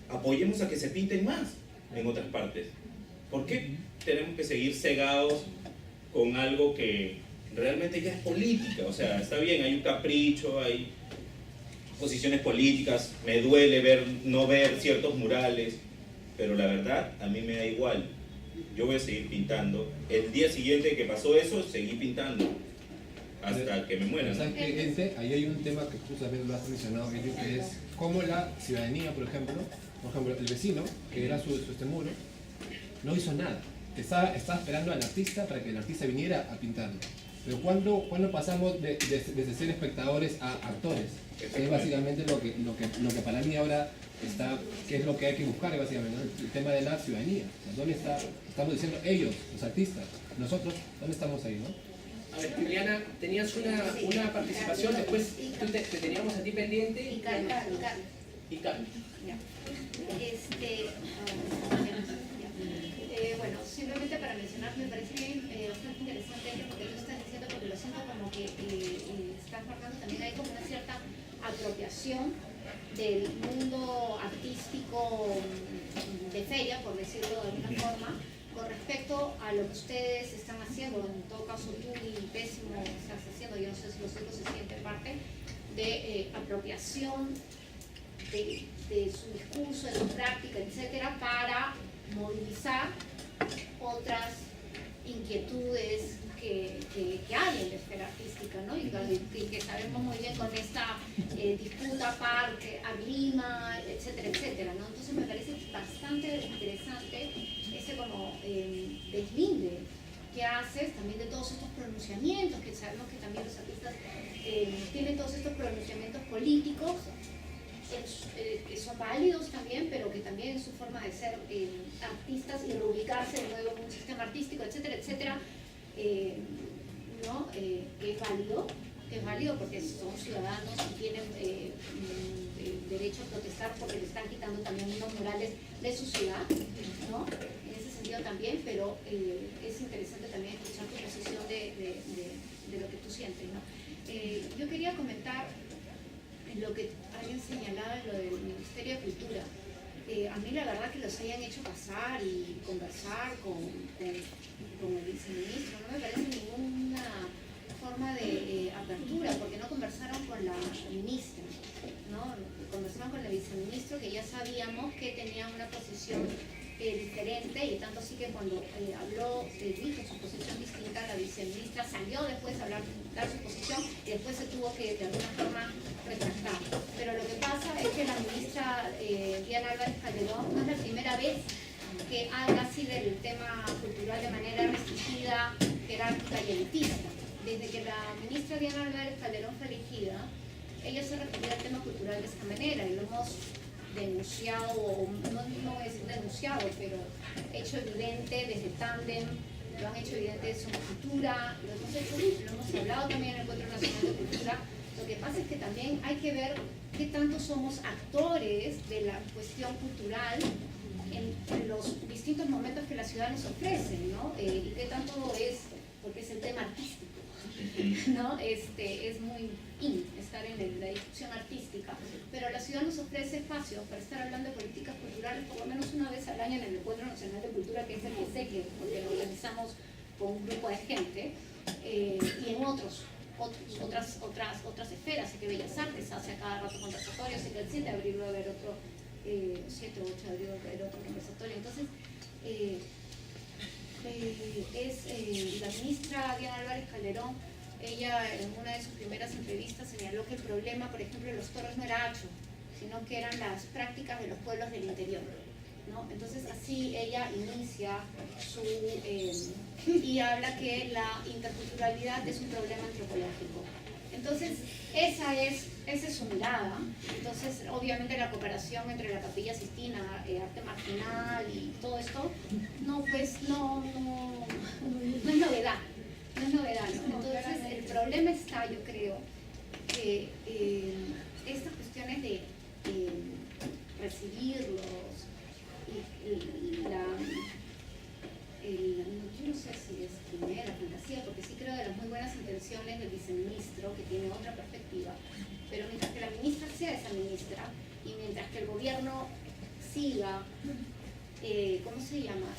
Apoyemos a que se pinten más en otras partes. ¿Por qué tenemos que seguir cegados con algo que realmente ya es política? O sea, está bien, hay un capricho, hay posiciones políticas, me duele no ver ciertos murales, pero la verdad, a mí me da igual. Yo voy a seguir pintando. El día siguiente que pasó eso, seguí pintando hasta que me muera. ¿Sabes qué, gente? Ahí hay un tema que justamente lo has mencionado, que es cómo la ciudadanía, por ejemplo, el vecino, que era su muro, no hizo nada. Estaba esperando al artista para que el artista viniera a pintarlo. Pero ¿cuándo pasamos de ser espectadores a actores? Es básicamente lo que para mí ahora está, que es lo que hay que buscar, básicamente, ¿no? El tema de la ciudadanía. ¿Dónde está? Estamos diciendo ellos, los artistas. Nosotros, ¿dónde estamos ahí, no? A ver, Juliana, tenías una participación, después te teníamos a ti pendiente. Y Carlos. Y Carlos. Ya. que estás marcando también hay como una cierta apropiación del mundo artístico de feria, por decirlo de alguna forma, con respecto a lo que ustedes están haciendo, en todo caso tú y Pésimo estás haciendo, yo no sé si los otros se sienten parte, de apropiación de su discurso, de su práctica, etcétera, para movilizar otras inquietudes que hay en la esfera artística, ¿no? Y que sabemos muy bien con esta disputa parque, Aglima, etcétera, etcétera, ¿no? Entonces me parece bastante interesante ese como deslinde que haces también de todos estos pronunciamientos, que sabemos que también los artistas tienen todos estos pronunciamientos políticos, que son válidos también, pero que también en su forma de ser artistas y reubicarse de nuevo en un sistema artístico, etcétera, etcétera, ¿no? Es válido porque son ciudadanos y tienen derecho a protestar porque le están quitando también unos murales de su ciudad, ¿no? En ese sentido también, pero es interesante también escuchar tu posición de lo que tú sientes, ¿no? Yo quería comentar lo que alguien señalaba en lo del Ministerio de Cultura. A mí la verdad que los hayan hecho pasar y conversar con el viceministro no me parece ninguna forma de apertura, porque no conversaron con la ministra, ¿no? Conversaron con el viceministro, que ya sabíamos que tenía una posición diferente, y tanto así que cuando habló, dijo su posición distinta, la viceministra salió después a dar su posición y después se tuvo que de alguna forma retractar. Pero lo que pasa es que la ministra Diana Álvarez Calderón no es la primera vez que habla así del tema cultural de manera restringida, jerárquica y elitista. Desde que la ministra Diana Álvarez Calderón fue elegida, ella se refirió al tema cultural de esta manera, y lo hemos denunciado, o no es denunciado, pero hecho evidente desde Tándem, lo han hecho evidente desde Somos Cultura, lo hemos hablado también en el Encuentro Nacional de Cultura. Lo que pasa es que también hay que ver qué tanto somos actores de la cuestión cultural en los distintos momentos que la ciudad nos ofrece, ¿no? Y qué tanto es, porque es el tema artístico, ¿no? Es muy estar en la discusión artística, pero la ciudad nos ofrece espacios para estar hablando de políticas culturales por lo menos una vez al año en el Encuentro Nacional de Cultura, que es el que sé que lo organizamos con un grupo de gente, y en otras esferas. Sé que Bellas Artes hace a cada rato conversatorios, sé que el 7 de abril va a haber otro, 7 o 8 de abril va a haber otro conversatorio. Entonces, la ministra Diana Álvarez Calderón, ella en una de sus primeras entrevistas señaló que el problema, por ejemplo, de los toros no era Hacho, sino que eran las prácticas de los pueblos del interior, ¿no? Entonces así ella inicia y habla que la interculturalidad es un problema antropológico. Entonces esa es su mirada. Entonces obviamente la cooperación entre la Capilla Sistina, arte marginal y todo esto, no es novedad. No es novedad, ¿no? Entonces el problema está, yo creo, que estas cuestiones de recibirlos yo no sé si es primera fantasía, porque sí creo de las muy buenas intenciones del viceministro, que tiene otra perspectiva, pero mientras que la ministra sea esa ministra y mientras que el gobierno siga ¿cómo se llama?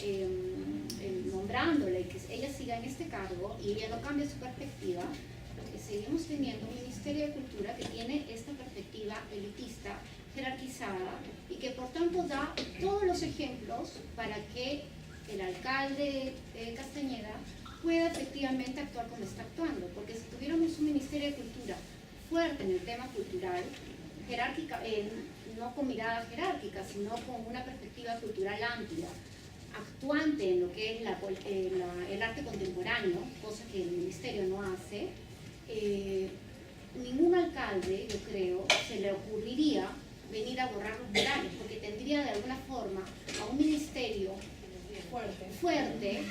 Nombrándola, y que ella siga en este cargo y ella no cambie su perspectiva, seguimos teniendo un Ministerio de Cultura que tiene esta perspectiva elitista, jerarquizada, y que por tanto da todos los ejemplos para que el alcalde Castañeda pueda efectivamente actuar como está actuando, porque si tuviéramos un Ministerio de Cultura fuerte en el tema cultural, jerárquica, no con mirada jerárquica, sino con una perspectiva cultural amplia, actuante en lo que es el arte contemporáneo, cosa que el Ministerio no hace, ningún alcalde, yo creo, se le ocurriría venir a borrar los murales, porque tendría de alguna forma a un ministerio fuerte,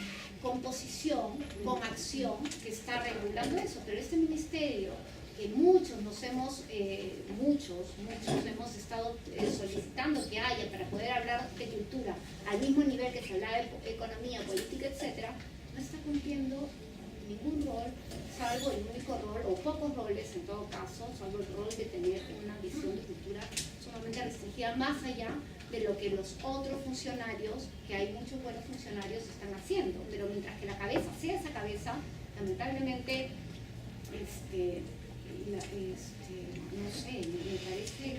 con posición, con acción, que está regulando eso. Pero este ministerio, que muchos hemos estado solicitando que haya para poder hablar de cultura al mismo nivel que se habla de economía, política, etcétera, no está cumpliendo ningún rol, salvo el único rol, o pocos roles en todo caso, salvo el rol de tener una visión de cultura sumamente restringida, más allá de lo que los otros funcionarios, que hay muchos buenos funcionarios, están haciendo. Pero mientras que la cabeza sea esa cabeza, lamentablemente, no sé, me parece que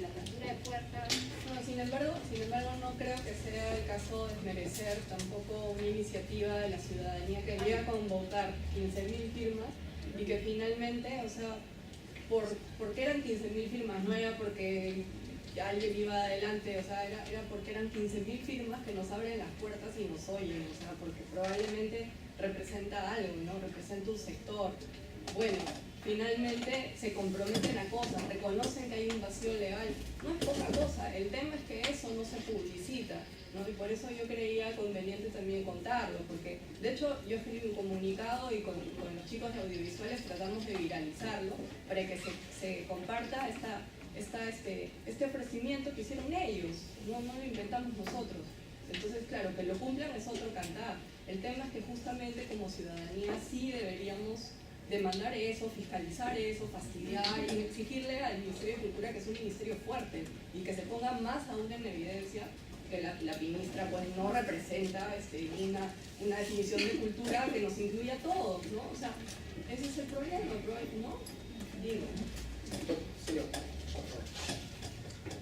la apertura de puertas... No, sin embargo, no creo que sea el caso de desmerecer tampoco una iniciativa de la ciudadanía que llega con votar 15.000 firmas y que finalmente, o sea, ¿por qué eran 15.000 firmas? No era porque alguien iba adelante, o sea, era porque eran 15.000 firmas que nos abren las puertas y nos oyen, o sea, porque probablemente representa algo, ¿no? Representa un sector. Bueno, finalmente se comprometen a cosas, reconocen que hay un vacío legal, no es poca cosa, el tema es que eso no se publicita, ¿no? Y por eso yo creía conveniente también contarlo, porque de hecho yo escribí un comunicado y con los chicos de audiovisuales tratamos de viralizarlo para que se comparta este ofrecimiento que hicieron ellos, no lo inventamos nosotros. Entonces, claro, que lo cumplan es otro cantar. El tema es que justamente como ciudadanía sí deberíamos demandar eso, fiscalizar eso, fastidiar y exigirle al Ministerio de Cultura, que es un ministerio fuerte, y que se ponga más aún en evidencia que la ministra pues no representa una definición de cultura que nos incluya a todos, ¿no? O sea, ese es el problema, ¿no? Digo.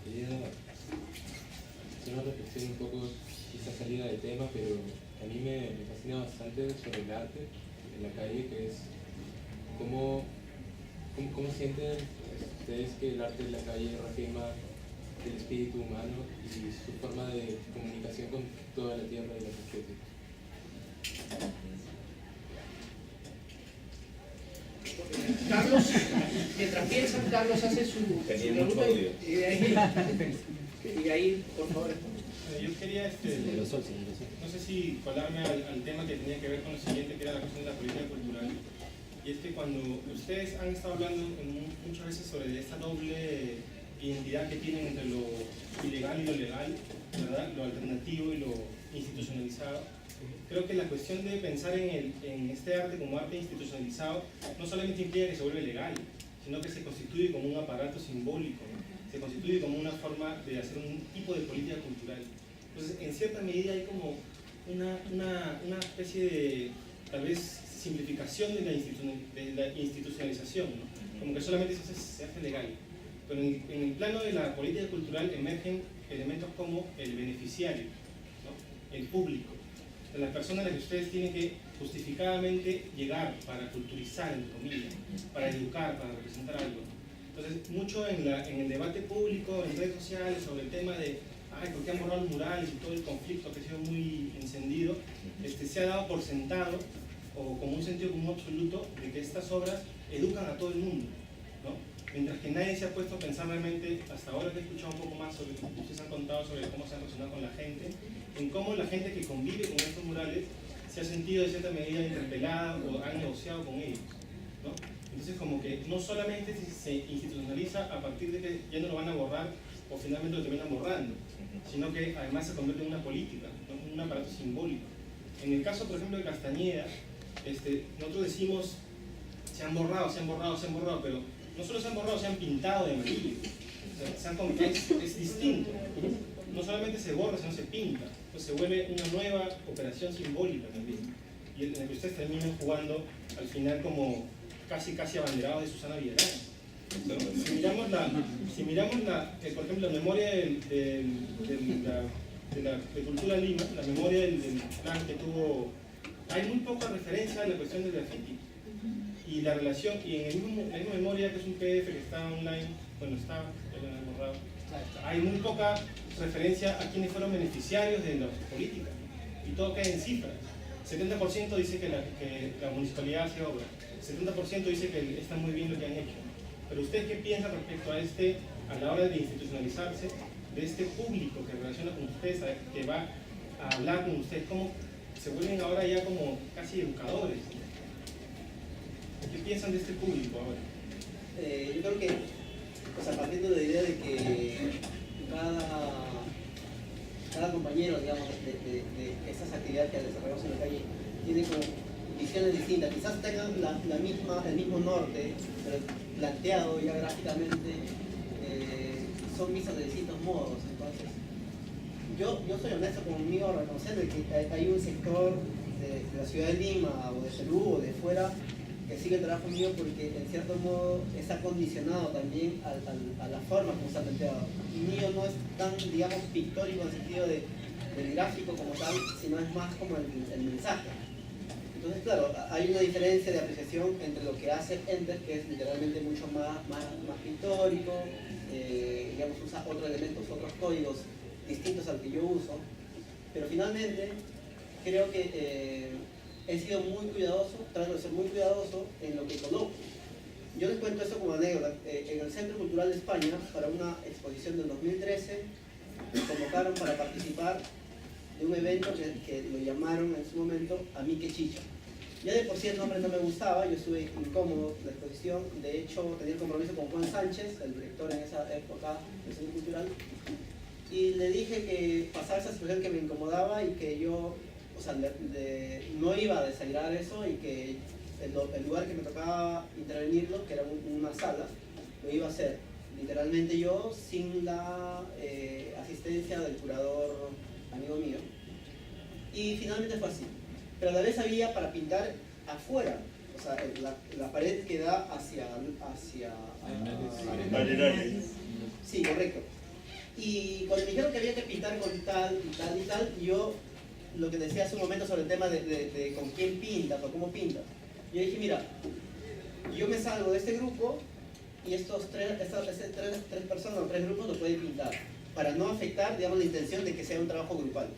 Quería hacer una reflexión un poco, quizás salida de tema, pero a mí me fascina bastante sobre el arte en la calle, que es cómo sienten ustedes que el arte en la calle reafirma el espíritu humano y su forma de comunicación con toda la tierra y las especies. Carlos, mientras piensan, Carlos hace su pregunta y de ahí, por favor. Yo quería, no sé si colarme al tema que tenía que ver con lo siguiente, que era la cuestión de la política cultural. Y es que cuando ustedes han estado hablando muchas veces sobre esta doble identidad que tienen entre lo ilegal y lo legal, ¿verdad? Lo alternativo y lo institucionalizado, creo que la cuestión de pensar en este arte como arte institucionalizado no solamente implica que se vuelve legal, sino que se constituye como un aparato simbólico, ¿no? Se constituye como una forma de hacer un tipo de política cultural. Entonces, en cierta medida hay como una especie de, tal vez, simplificación de la institucionalización, ¿no? Como que solamente se hace legal. Pero en el plano de la política cultural emergen elementos como el beneficiario, ¿no? El público, de las personas a las que ustedes tienen que justificadamente llegar para culturizar, entre comillas, para educar, para representar algo. Entonces, mucho en el debate público, en redes sociales, sobre el tema de ¿por qué han borrado los murales y todo el conflicto que ha sido muy encendido? Se ha dado por sentado, o como un sentido común absoluto, de que estas obras educan a todo el mundo, ¿no? Mientras que nadie se ha puesto a pensar realmente, hasta ahora que he escuchado un poco más sobre lo que ustedes han contado sobre cómo se han relacionado con la gente, en cómo la gente que convive con estos murales se ha sentido de cierta medida interpelada o ha negociado con ellos, ¿no? Entonces, como que no solamente se institucionaliza a partir de que ya no lo van a borrar o finalmente lo terminan borrando, sino que además se convierte en una política, ¿no? Un aparato simbólico. En el caso, por ejemplo, de Castañeda, nosotros decimos se han borrado, pero no solo se han borrado, se han pintado de amarillo. O sea, es distinto. No solamente se borra, sino se pinta. Pues se vuelve una nueva operación simbólica también. Y en la que ustedes terminan jugando al final como casi abanderados de Susana Villarán. Si miramos por ejemplo, la memoria de Cultura Lima, la memoria del plan que tuvo, hay muy poca referencia a la cuestión del graffiti. Y la relación, y en la misma memoria, que es un PDF que está online, bueno, ya lo han borrado, hay muy poca referencia a quienes fueron beneficiarios de las políticas. Y todo cae en cifras. 70% dice que la municipalidad hace obra, 70% dice que está muy bien lo que han hecho. Pero ¿ustedes qué piensan respecto a la hora de institucionalizarse, de este público que relaciona con ustedes, que va a hablar con ustedes? ¿Cómo se vuelven ahora ya como casi educadores? ¿Qué piensan de este público ahora? Yo creo que, o sea, partiendo de la idea de que cada compañero, digamos, de estas actividades que desarrollamos en la calle, tiene como visiones distintas, quizás tengan el mismo norte, pero planteado ya gráficamente, son vistos de distintos modos. Entonces, yo soy honesto conmigo a reconocer de que hay un sector de la ciudad de Lima o de Perú o de fuera que sigue el trabajo mío porque en cierto modo está condicionado también a la forma como está planteado. El mío no es tan, digamos, pictórico en el sentido del gráfico como tal, sino es más como el mensaje. Entonces, claro, hay una diferencia de apreciación entre lo que hace Ender, que es literalmente mucho más pictórico, digamos, usa otros elementos, otros códigos distintos al que yo uso, pero finalmente creo que he sido muy cuidadoso, trato de ser muy cuidadoso en lo que coloco. Yo les cuento eso como anécdota. En el Centro Cultural de España, para una exposición del 2013, me convocaron para participar de un evento que lo llamaron en su momento A mí que chicha. Ya de por sí el nombre no me gustaba, yo estuve incómodo en la exposición. De hecho, tenía el compromiso con Juan Sánchez, el director en esa época del Centro Cultural, y le dije que pasaba esa situación que me incomodaba y que yo, o sea, no iba a desagradar eso y que el lugar que me tocaba intervenirlo, que era una sala, lo iba a hacer literalmente yo, sin la asistencia del curador amigo mío. Y finalmente fue así. Pero a la vez había para pintar afuera, o sea, la pared que da hacia sí, correcto. Y cuando me dijeron que había que pintar con tal y tal y tal, yo lo que decía hace un momento sobre el tema de con quién pintas o cómo pintas, yo dije, mira, yo me salgo de este grupo y estas tres personas o tres grupos lo pueden pintar, para no afectar, digamos, la intención de que sea un trabajo grupal.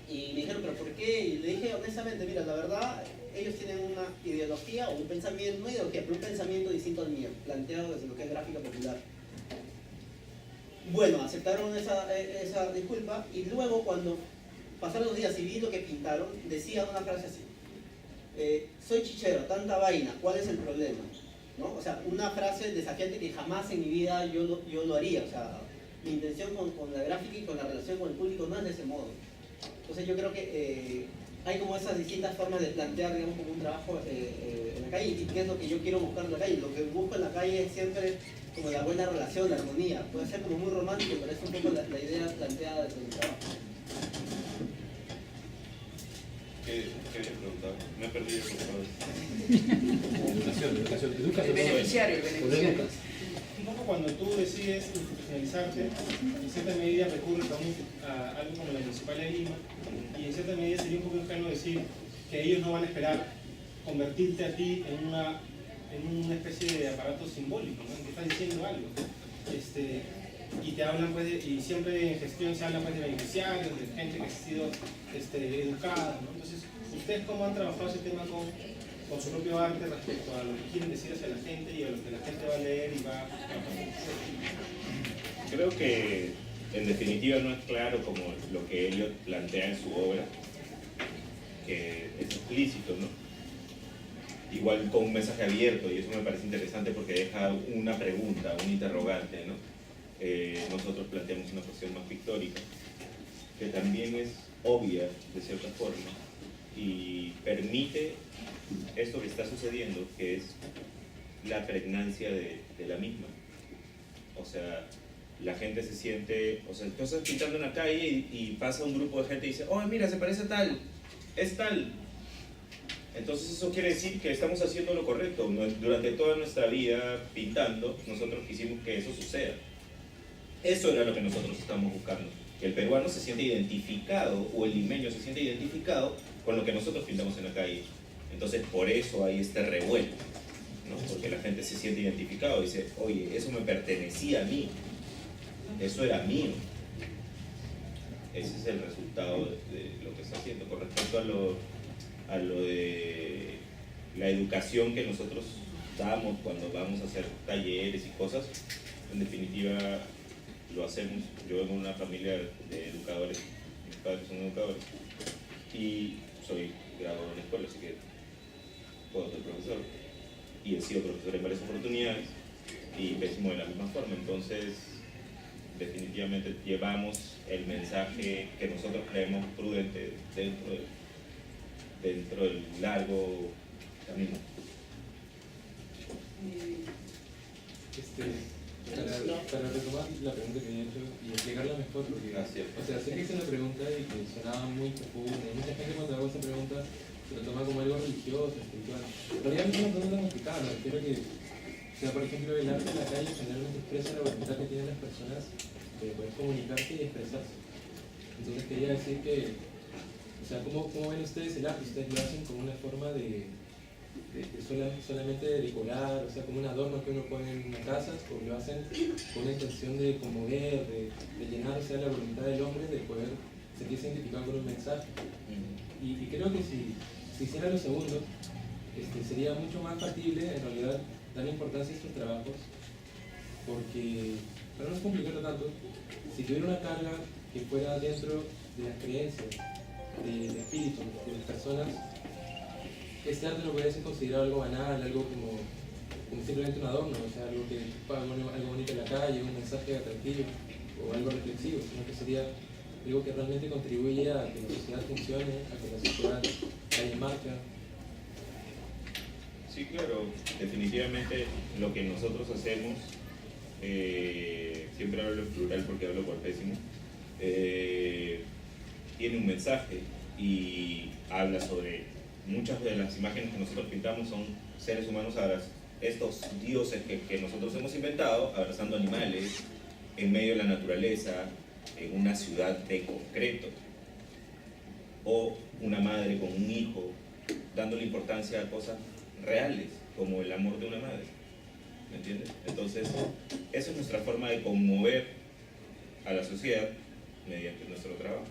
Y me dijeron, ¿pero por qué? Y le dije, honestamente, mira, la verdad, ellos tienen una ideología o un pensamiento, no ideología, pero un pensamiento distinto al mío, planteado desde lo que es gráfica popular. Bueno, aceptaron esa disculpa y luego cuando pasaron los días y vi lo que pintaron, decían una frase así: soy chichero, tanta vaina, ¿cuál es el problema? ¿No? O sea, una frase desafiante que jamás en mi vida yo lo haría. O sea, mi intención con la gráfica y con la relación con el público no es de ese modo. Entonces yo creo que hay como esas distintas formas de plantear, digamos, como un trabajo en la calle. ¿Y qué es lo que yo quiero buscar en la calle? Lo que busco en la calle es siempre como la buena relación, la armonía. Puede ser como muy romántico, pero es un poco la idea planteada desde el trabajo. ¿Qué le preguntaba? Me he perdido, por favor. Educación. El beneficiario. Un poco cuando tú decides institucionalizarte, en cierta medida recurres a algo como la Municipalidad de Lima, y en cierta medida sería un poco ingenuo decir que ellos no van a esperar convertirte a ti en una especie de aparato simbólico, ¿no? Que estás diciendo algo. Y te hablan, pues, y siempre en gestión se habla, pues, de beneficiarios, de gente que ha sido educada, ¿no? Entonces, ¿ustedes cómo han trabajado ese tema con su propio arte respecto a lo que quieren decir hacia la gente y a lo que la gente va a leer y va a trabajar? Creo que en definitiva no es claro como lo que ellos plantean en su obra, que es explícito, ¿no? Igual con un mensaje abierto, y eso me parece interesante porque deja una pregunta, un interrogante, ¿no? Nosotros planteamos una cuestión más pictórica, que también es obvia de cierta forma, y permite esto que está sucediendo, que es la pregnancia de la misma. O sea, la gente se siente, o sea, tú estás pintando en la calle y pasa un grupo de gente y dice, oh, mira, se parece a tal, es tal. Entonces eso quiere decir que estamos haciendo lo correcto. Durante toda nuestra vida pintando, nosotros quisimos que eso suceda. Eso era lo que nosotros estamos buscando. Que el peruano se siente identificado, o el limeño se siente identificado con lo que nosotros pintamos en la calle. Entonces por eso hay este revuelo, ¿no? Porque la gente se siente identificado y dice, oye, eso me pertenecía a mí, eso era mío. Ese es el resultado de lo que está haciendo. Con respecto a lo de la educación que nosotros damos cuando vamos a hacer talleres y cosas, en definitiva lo hacemos. Yo vengo de una familia de educadores, mis padres son educadores y soy graduado en la escuela, así que puedo ser profesor y he sido profesor en varias oportunidades y pensamos de la misma forma. Entonces definitivamente llevamos el mensaje que nosotros creemos prudente dentro dentro del largo camino. Para retomar la pregunta que había hecho y explicarla mejor, porque o sea, sé que hice una pregunta y que sonaba muy profunda, y mucha gente cuando hago esa pregunta se lo toma como algo religioso, espiritual. Pero realmente es una pregunta complicada, me refiero a que, o sea, por ejemplo, el arte en la calle generalmente expresa la voluntad que tienen las personas de poder comunicarse y expresarse. Entonces quería decir que, o sea, ¿cómo ven ustedes el arte? ¿Ustedes lo hacen como una forma de solamente de decorar, o sea, como un adorno que uno pone en una casa, o lo hacen con la intención de conmover, de llenar, o sea, la voluntad del hombre de poder sentirse identificado con un mensaje? Y creo que si hiciera lo segundo, sería mucho más factible, en realidad, dar importancia a estos trabajos, porque, para no complicarlo tanto, si tuviera una carga que fuera dentro de las creencias, del espíritu, de las personas, este arte no podría ser considerado algo banal, algo como simplemente un adorno, o sea, algo bonito en la calle, un mensaje atractivo o algo reflexivo, sino que sería algo que realmente contribuye a que la sociedad funcione, a que la sociedad vaya en marcha. Sí, claro, definitivamente lo que nosotros hacemos, siempre hablo en plural porque hablo por pésimo, tiene un mensaje y habla sobre muchas de las imágenes que nosotros pintamos son seres humanos, estos dioses que nosotros hemos inventado, abrazando animales en medio de la naturaleza, en una ciudad de concreto, o una madre con un hijo, dándole importancia a cosas reales, como el amor de una madre, ¿me entiendes? Entonces, esa es nuestra forma de conmover a la sociedad mediante nuestro trabajo.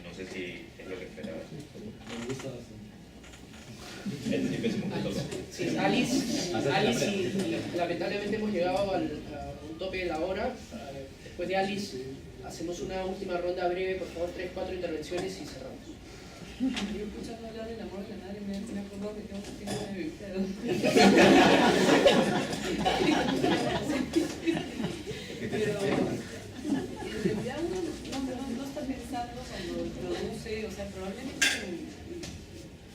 No sé si es lo que esperaba. Me gusta bastante. Sí, Alice y lamentablemente hemos llegado a un tope de la hora. Después de Alice hacemos una última ronda breve, por favor, 3-4 intervenciones y cerramos. Yo escuchando hablar del amor de la madre me acuerdo que tengo una bebita. Pero en realidad uno no está pensando cuando produce, o sea, probablemente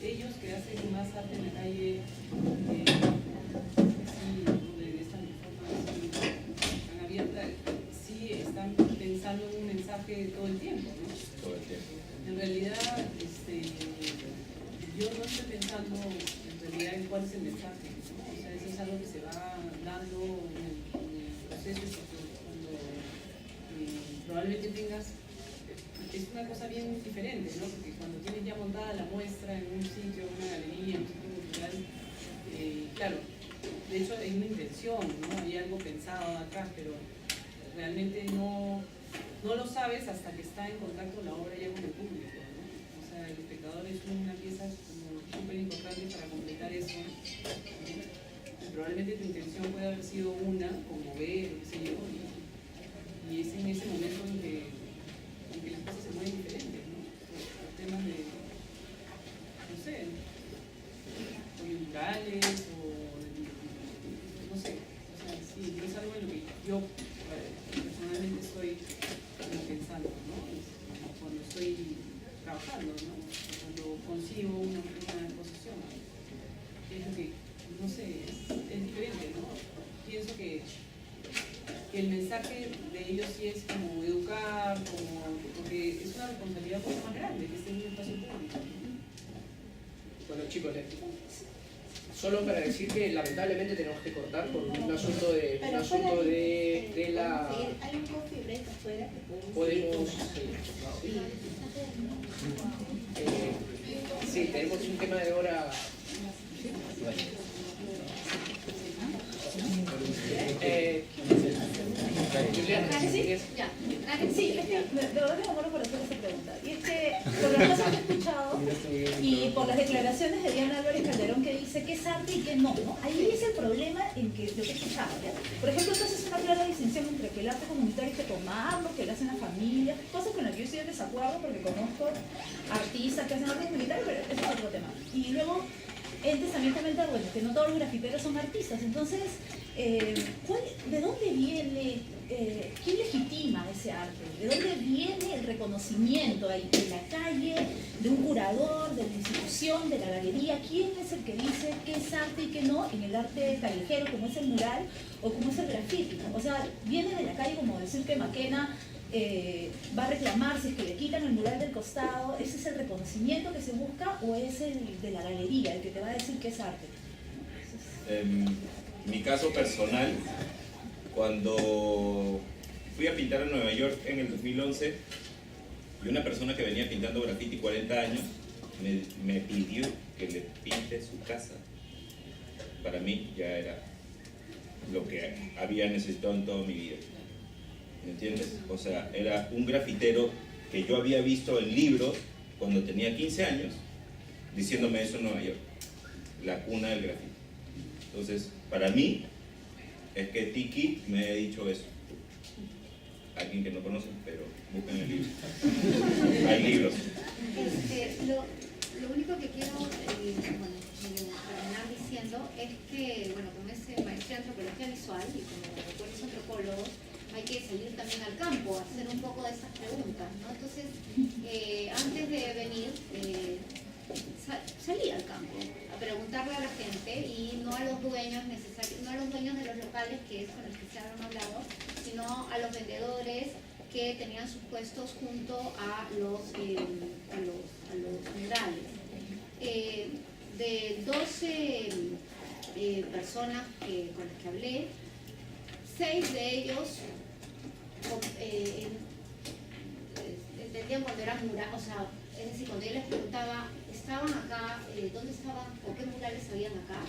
ellos que hacen más arte en la calle, de esta forma así, tan abierta, sí están pensando en un mensaje todo el tiempo, ¿no? Todo el tiempo. En realidad, yo no estoy pensando en realidad en cuál es el mensaje, ¿no? O sea, eso es algo que se va dando en el proceso, cuando probablemente tengas, es una cosa bien diferente, ¿no? Porque cuando tienes ya montada la muestra en un sitio, en una galería, en un sitio cultural, claro, de hecho hay una intención, ¿no? Hay algo pensado atrás, pero realmente no lo sabes hasta que está en contacto la obra ya con el público, ¿no? O sea, el espectador es una pieza como súper importante para completar eso, ¿no? Y probablemente tu intención puede haber sido una, conmover, qué sé yo, y es en ese momento en que las cosas se mueven diferentes, ¿no? Por temas de, no sé, coyunturales o no sé, o sea, sí, es algo en lo que yo personalmente estoy pensando, ¿no? Cuando estoy trabajando, ¿no? Cuando concibo una exposición, es lo que, no sé, es diferente, ¿no? Pienso que el mensaje de ellos sí es como educar, porque es una responsabilidad mucho más grande que esté en un espacio público, ¿no? Bueno, chicos, solo para decir que lamentablemente tenemos que cortar por un asunto de la... Hay un coffee break afuera que podemos... Sí, tenemos un tema de hora... Sí, es que de verdad me demoro por hacer esa pregunta. Y es que por las cosas que he escuchado y por las declaraciones de Diana Álvarez Calderón que dice que es arte y que no, ¿no? Ahí es el problema en que lo que he escuchado, ¿ya? Por ejemplo, entonces una clara distinción entre que el arte comunitario hay que tomarlo, que lo hacen las familias, cosas con las que yo estoy en desacuerdo porque conozco artistas que hacen arte comunitario, pero eso es otro tema. Y luego, antes también comentar, bueno, que no todos los grafiteros son artistas, entonces ¿De dónde viene, quién legitima ese arte? ¿De dónde viene el reconocimiento de la calle, de un curador, de la institución, de la galería? ¿Quién es el que dice qué es arte y qué no en el arte callejero, como es el mural o como es el grafiti? O sea, viene de la calle como decir que Maquena va a reclamar si es que le quitan el mural del costado. ¿Ese es el reconocimiento que se busca o es el de la galería, el que te va a decir qué es arte? Mi caso personal, cuando fui a pintar a Nueva York en el 2011, y una persona que venía pintando graffiti 40 años me pidió que le pinte su casa. Para mí ya era lo que había necesitado en toda mi vida. ¿Me entiendes? O sea, era un grafitero que yo había visto en libros cuando tenía 15 años, diciéndome eso en Nueva York, la cuna del grafiti. Entonces, para mí, es que Tiki me ha dicho eso. Alguien que no conocen, pero busquen el libro. Hay libros. Lo único que quiero terminar diciendo es que, bueno, como es maestría en antropología visual y como buenos antropólogos, hay que salir también al campo, hacer un poco de esas preguntas, ¿no? Entonces, antes de venir, salí al campo a preguntarle a la gente y no a los dueños no a los dueños de los locales, que es con los que se han hablado, sino a los vendedores que tenían sus puestos junto a los murales. De 12 personas con las que hablé, 6 de ellos entendían cuando eran murales, o sea, es decir, cuando yo les preguntaba, ¿estaban acá? ¿Dónde estaban? ¿O qué murales habían acá?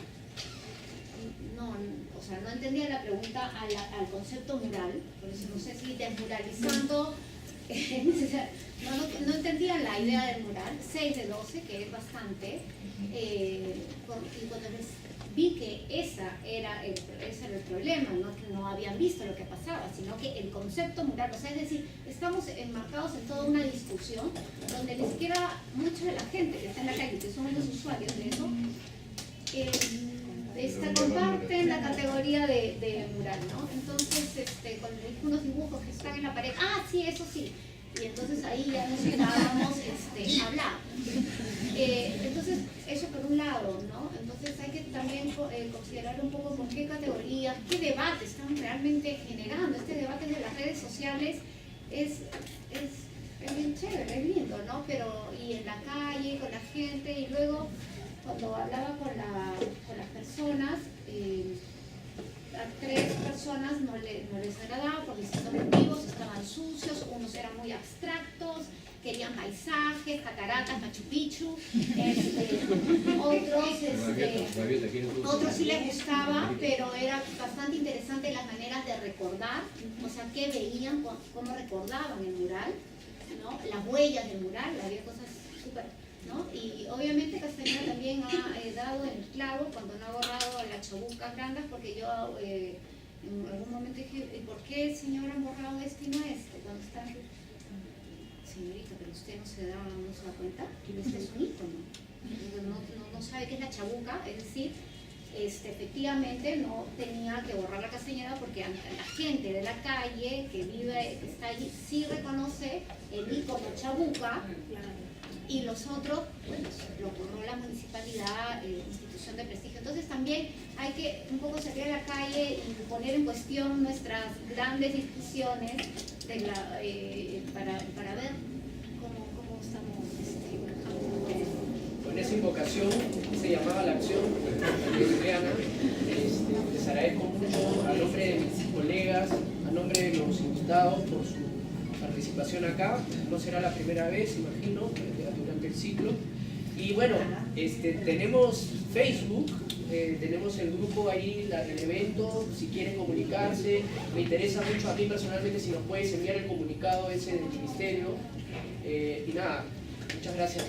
No, o sea, no entendía la pregunta al concepto mural, por eso no sé si desmuralizando no entendía la idea del mural. 6 de 12, que es bastante, y cuando les vi que ese era el problema, no que no habían visto lo que pasaba, sino que el concepto mural, o sea, es decir, estamos enmarcados en toda una discusión donde ni siquiera mucha de la gente que está en la calle, que son los usuarios de eso, comparten la categoría de mural, ¿no? Entonces, con unos dibujos que están en la pared, sí, eso sí, y entonces ahí ya nos quedábamos a hablar. Entonces, eso por un lado, ¿no? Entonces hay que también considerar un poco con qué categorías, qué debate están realmente generando. Este debate de las redes sociales es bien chévere, es lindo, ¿no? Pero, y en la calle, con la gente, y luego cuando hablaba con las personas, a 3 personas no les agradaba porque estaban vivos, estaban sucios, unos eran muy abstractos, querían paisajes, cataratas, Machu Picchu, otros sí les gustaba, pero era bastante interesante las maneras de recordar, o sea, qué veían, cómo recordaban el mural, ¿no? Las huellas del mural, había cosas súper, ¿no? Y obviamente Castañeda también ha dado en el clavo cuando no ha borrado las chabucas grandes, porque yo en algún momento dije, ¿por qué el señor ha borrado este y no este? Cuando está, señorita, pero usted no se da cuenta que este es un ícono, no sabe qué es la chabuca, es decir, efectivamente no tenía que borrar la Castañeda porque la gente de la calle que vive, que está allí, sí reconoce el ícono chabuca. Y los otros, bueno, lo borró la municipalidad, institución de prestigio. Entonces también hay que un poco salir a la calle y poner en cuestión nuestras grandes discusiones para ver cómo estamos manejando. Con esa invocación se llamaba la acción cristiana. Les agradezco mucho a nombre de mis colegas, a nombre de los invitados por su participación acá. No será la primera vez, imagino, durante el ciclo. Y bueno, tenemos Facebook, tenemos el grupo ahí, el evento, si quieren comunicarse. Me interesa mucho a mí personalmente si nos puedes enviar el comunicado ese del ministerio. Y nada, muchas gracias.